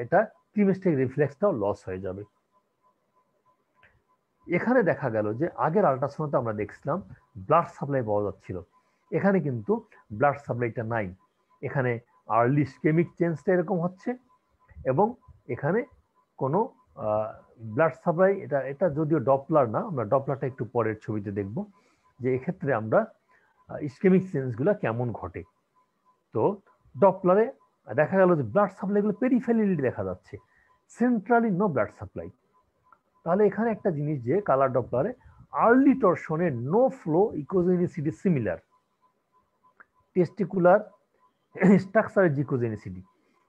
এটা ক্রিমাস্টিক রিফ্লেক্সটাও লস হয়ে যাবে। এখানে দেখা গেল যে আগের আল্ট্রাসাউন্ডে আমরা দেখছিলাম ব্লাড সাপ্লাই পাওয়া যাচ্ছিল, এখানে কিন্তু ব্লাড সাপ্লাইটা নাই। এখানে আর্লি ইসকেমিক চেঞ্জটা এরকম হচ্ছে, এবং এখানে কোনো ব্লাড সাপ্লাই, এটা যদিও ডপলার না, আমরা ডপলারটা একটু পরের ছবিতে দেখব যে এক্ষেত্রে আমরা ইসকেমিক চেঞ্জগুলো কেমন ঘটে। তো ডপলারে দেখা গেল যে ব্লাড সাপ্লাইগুলো পেরিফেরালি দেখা যাচ্ছে, সেন্ট্রালি নো ব্লাড সাপ্লাই। তাহলে এখানে একটা জিনিস যে কালার ডপলারে আর্লি টরশনে no flow echogenicity similar, testicular স্ট্রাকচারের ইকোজেনিসিটি,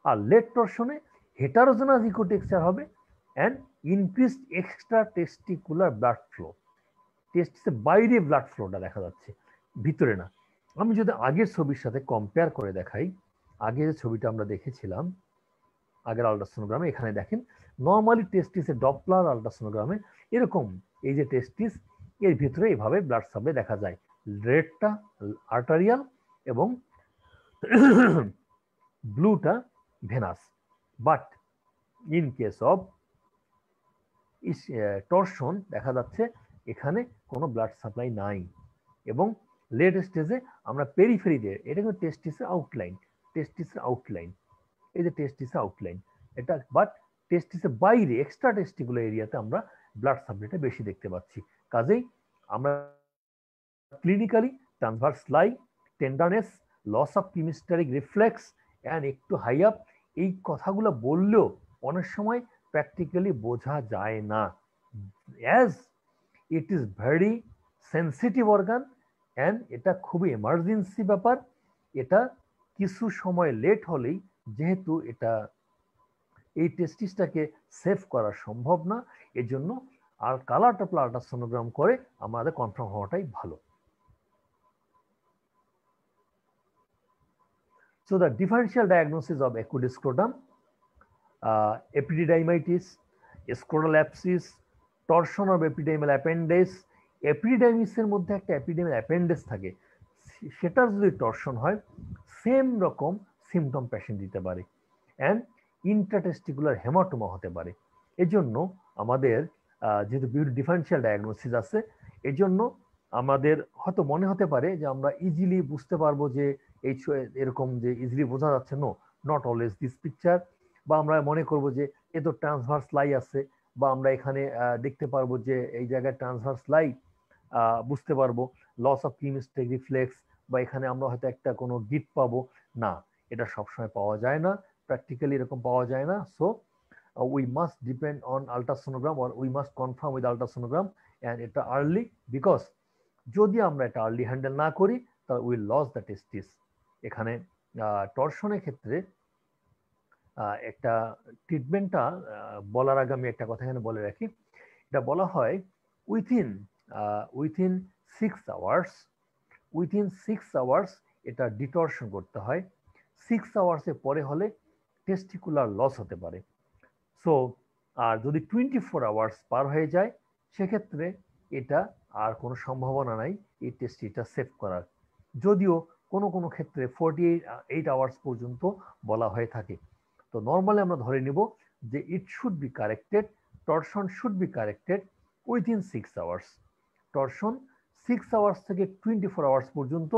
আর লেট টরশনে হেটারোজেনাস ইকোটেক্সচার হবে and increased extra testicular blood flow. টেস্টিসের বাইরে ব্লাড ফ্লোটা দেখা যাচ্ছে, ভিতরে না। আমি যদি আগের ছবির সাথে কম্পেয়ার করে দেখাই, আগে যে ছবিটা আমরা দেখেছিলাম আগের আল্ট্রাসোনোগ্রামে, এখানে দেখেন নর্মালি টেস্টিসের ডপলার আল্ট্রাসোনোগ্রামে এরকম এই যে টেস্টিস, এর ভিতরে এইভাবে ব্লাড সাপ্লাই দেখা যায়, রেডটা আর্টারিয়াল এবং ব্লুটা venous. But in case of torsion দেখা যাচ্ছে এখানে কোনো ব্লাড সাপ্লাই নাই, এবং লেট স্টেজে আমরা পেরিফেরিতে, এটা কিন্তু টেস্টিসের আউটলাইন, টেস্টিসের আউটলাইন, এই যে টেস্টিসের আউটলাইন এটা, বাট টেস্টিসের বাইরে এক্সট্রা টেস্টিকুলার এরিয়াতে আমরা ব্লাড সাপ্লাইটা বেশি দেখতে পাচ্ছি। কাজেই আমরা clinically transverse lie, tenderness, loss of cremasteric reflex and একটু হাই আপ, এই কথাগুলো বললেও অনেক সময় প্র্যাকটিক্যালি বোঝা যায় না, as it is very sensitive organ and এটা খুবই এমার্জেন্সি ব্যাপার। এটা কিছু সময় লেট হলেই, যেহেতু এটা এই টেস্টিসটাকে সেভ করা সম্ভব না, এজন্য আর কালার ডপলার আল্ট্রাসোনোগ্রাম করে আমাদের কনফার্ম হওয়াটাই ভালো। So the differential diagnosis of acute scrotum, epididymitis, scrotal abscess, torsion of epididymal appendage, এপিডিডাইমিসের মধ্যে একটা এপিডিডাইমাল অ্যাপেন্ডেজ থাকে, সেটার যদি টর্শন হয় সেম রকম সিমটম পেশেন্ট দিতে পারে, অ্যান্ড ইন্ট্রাটেস্টিকুলার হেমাটোমা হতে পারে। এজন্য আমাদের যেহেতু ডিফারেন্সিয়াল ডায়াগনোসিস আছে, এজন্য আমাদের হয়তো মনে হতে পারে যে আমরা ইজিলি বুঝতে পারবো যে এই এরকম যে ইজিলি বোঝা যাচ্ছে, no, not always this picture, বা আমরা মনে করব যে এ তো ট্রান্সভার্স লাই আছে, বা আমরা এখানে দেখতে পারবো যে এই জায়গায় ট্রান্সভার্স লাই বুঝতে পারবো, লস অফ কিমিস্টিক রিফ্লেক্স, বা এখানে আমরা হয়তো একটা কোনো গিট পাবো না, এটা সবসময় পাওয়া যায় না, প্র্যাকটিক্যালি এরকম পাওয়া যায় না। So we must depend on ultrasonogram, or we must confirm with ultrasonogram and এটা early, because যদি আমরা এটা আর্লি হ্যান্ডেল না করি তাহলে উইল লস দ্য টেস্টিস। এখানে টর্শনের ক্ষেত্রে একটা ট্রিটমেন্টটা বলার আগে আমি একটা কথা এখানে বলে রাখি, এটা বলা হয় উইথিন 6 আওয়ার্স এটা ডিটরশন করতে হয়, 6 আওয়ার্সের পরে হলে টেস্টিকুলার লস হতে পারে। সো আর যদি 24 আওয়ার্স পার হয়ে যায় সেক্ষেত্রে এটা আর কোনো সম্ভাবনা নাই এই টেস্টিটা সেভ করার, যদিও কোনো কোনো ক্ষেত্রে 48 আওয়ার্স পর্যন্ত বলা হয়ে থাকে। তো নর্মালি আমরা ধরে নিব যে it should be corrected, torsion should be corrected within 6 hours. Torsion 6 hours থেকে 24 আওয়ার্স পর্যন্ত,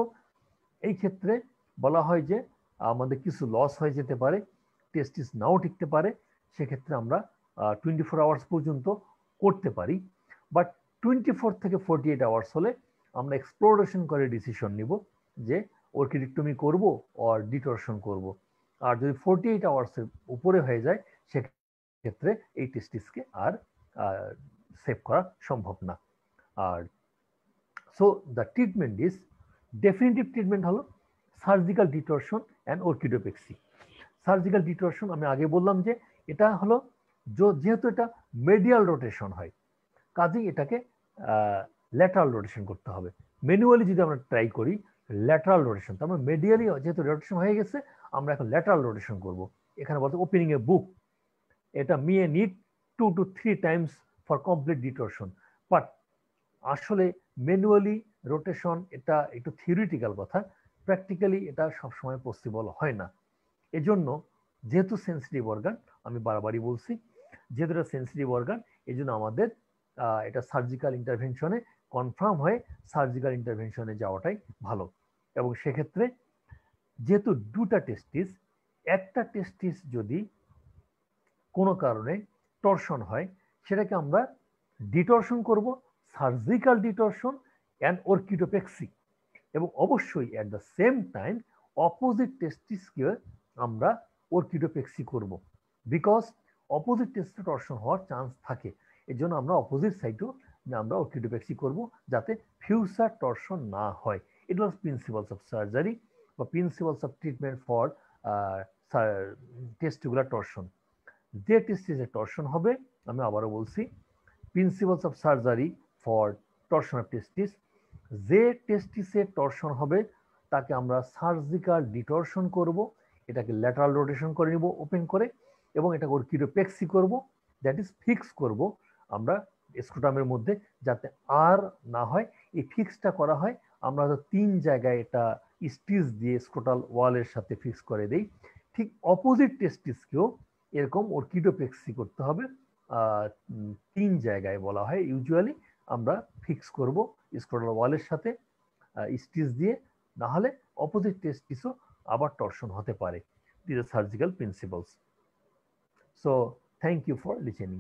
এই ক্ষেত্রে বলা হয় যে আমাদের কিছু লস হয়ে যেতে পারে, টেস্টিস নাও টিকতে পারে, সেক্ষেত্রে আমরা 24 আওয়ার্স পর্যন্ত করতে পারি। বাট 24 থেকে 48 আওয়ার্স হলে আমরা এক্সপ্লোরেশন করে ডিসিশন নিব যে অর্কিডেক্টমি করব আর ডিটরশন করব। আর যদি 48 আওয়ার্সের উপরে হয়ে যায় সেক্ষেত্রে এই টেস্টিসকে আর সেভ করা সম্ভব না। আর so the treatment is, definitive treatment হলো surgical detorsion and orchidopexy. Surgical detorsion আমি আগে বললাম যে এটা হলো যেহেতু এটা মেডিয়াল রোটেশন হয়, কাজেই এটাকে ল্যাটারাল রোটেশন করতে হবে। ম্যানুয়ালি যদি আমরা ট্রাই করি ল্যাটারাল রোটেশন, তার মানে মেডিয়ালি যেহেতু রোটেশন হয়ে গেছে আমরা এখন ল্যাটারাল রোটেশন করব। এখানে বলতে ওপেনিং এ বুক, এটা may need 2 to 3 times for complete detorsion. But আসলে ম্যানুয়ালি রোটেশন এটা একটু থিওরিটিক্যাল কথা, প্র্যাকটিক্যালি এটা সবসময় পসিবল হয় না। এজন্য যেহেতু সেন্সিটিভ অর্গান, আমি বারবারই বলছি যেহেতু এটা সেন্সিটিভ অর্গান, এই জন্য আমাদের এটা সার্জিক্যাল ইন্টারভেনশনে কনফার্ম হয়ে সার্জিক্যাল ইন্টারভেনশনে যাওয়াটাই ভালো। এবং সেক্ষেত্রে যেহেতু দুটা টেস্টিস, একটা টেস্টিস যদি কোনো কারণে টর্শন হয় সেটাকে আমরা ডিটরশন করব, সার্জিক্যাল ডিটরশন অ্যান্ড অর্কিডোপেক্সি, এবং অবশ্যই at the same time opposite টেস্টিসকে আমরা অর্কিডোপেক্সি করব, বিকজ অপোজিট টেস্টে টর্শন হওয়ার চান্স থাকে। এর জন্য আমরা অপোজিট সাইডও আমরা অর্কিডোপ্লেক্সি করব যাতে ফিউচার টর্শন না হয়। It was principles of surgery বা principles of treatment for testicular torsion. যে টেস্টিসে টর্শন হবে, আমি আবারও বলছি, principles of surgery for torsion of testis, যে টেস্টিসে টর্শন হবে তাকে আমরা সার্জিক্যাল ডিটরশন করব, এটাকে ল্যাটারাল রোটেশন করে নিব ওপেন করে, এবং এটাকে অর্কিডোপ্লেক্সি করব, দ্যাট ইজ ফিক্স করব আমরা স্ক্রোটামের মধ্যে, যাতে আর না হয়। এই ফিক্সটা করা হয় আমরা 3 জায়গায় এটা স্টিচ দিয়ে স্ক্রোটাল ওয়ালের সাথে ফিক্স করে দেই। ঠিক অপোজিট টেস্টিসকেও এরকম অর্কিডোপ্লেক্সি করতে হবে 3 জায়গায় বলা হয় ইউজুয়ালি আমরা ফিক্স করব স্ক্রোটাল ওয়ালের সাথে স্টিচ দিয়ে, না হলে অপোজিট টেস্টিসও আবার টর্শন হতে পারে। This are surgical principles. So thank you for listening.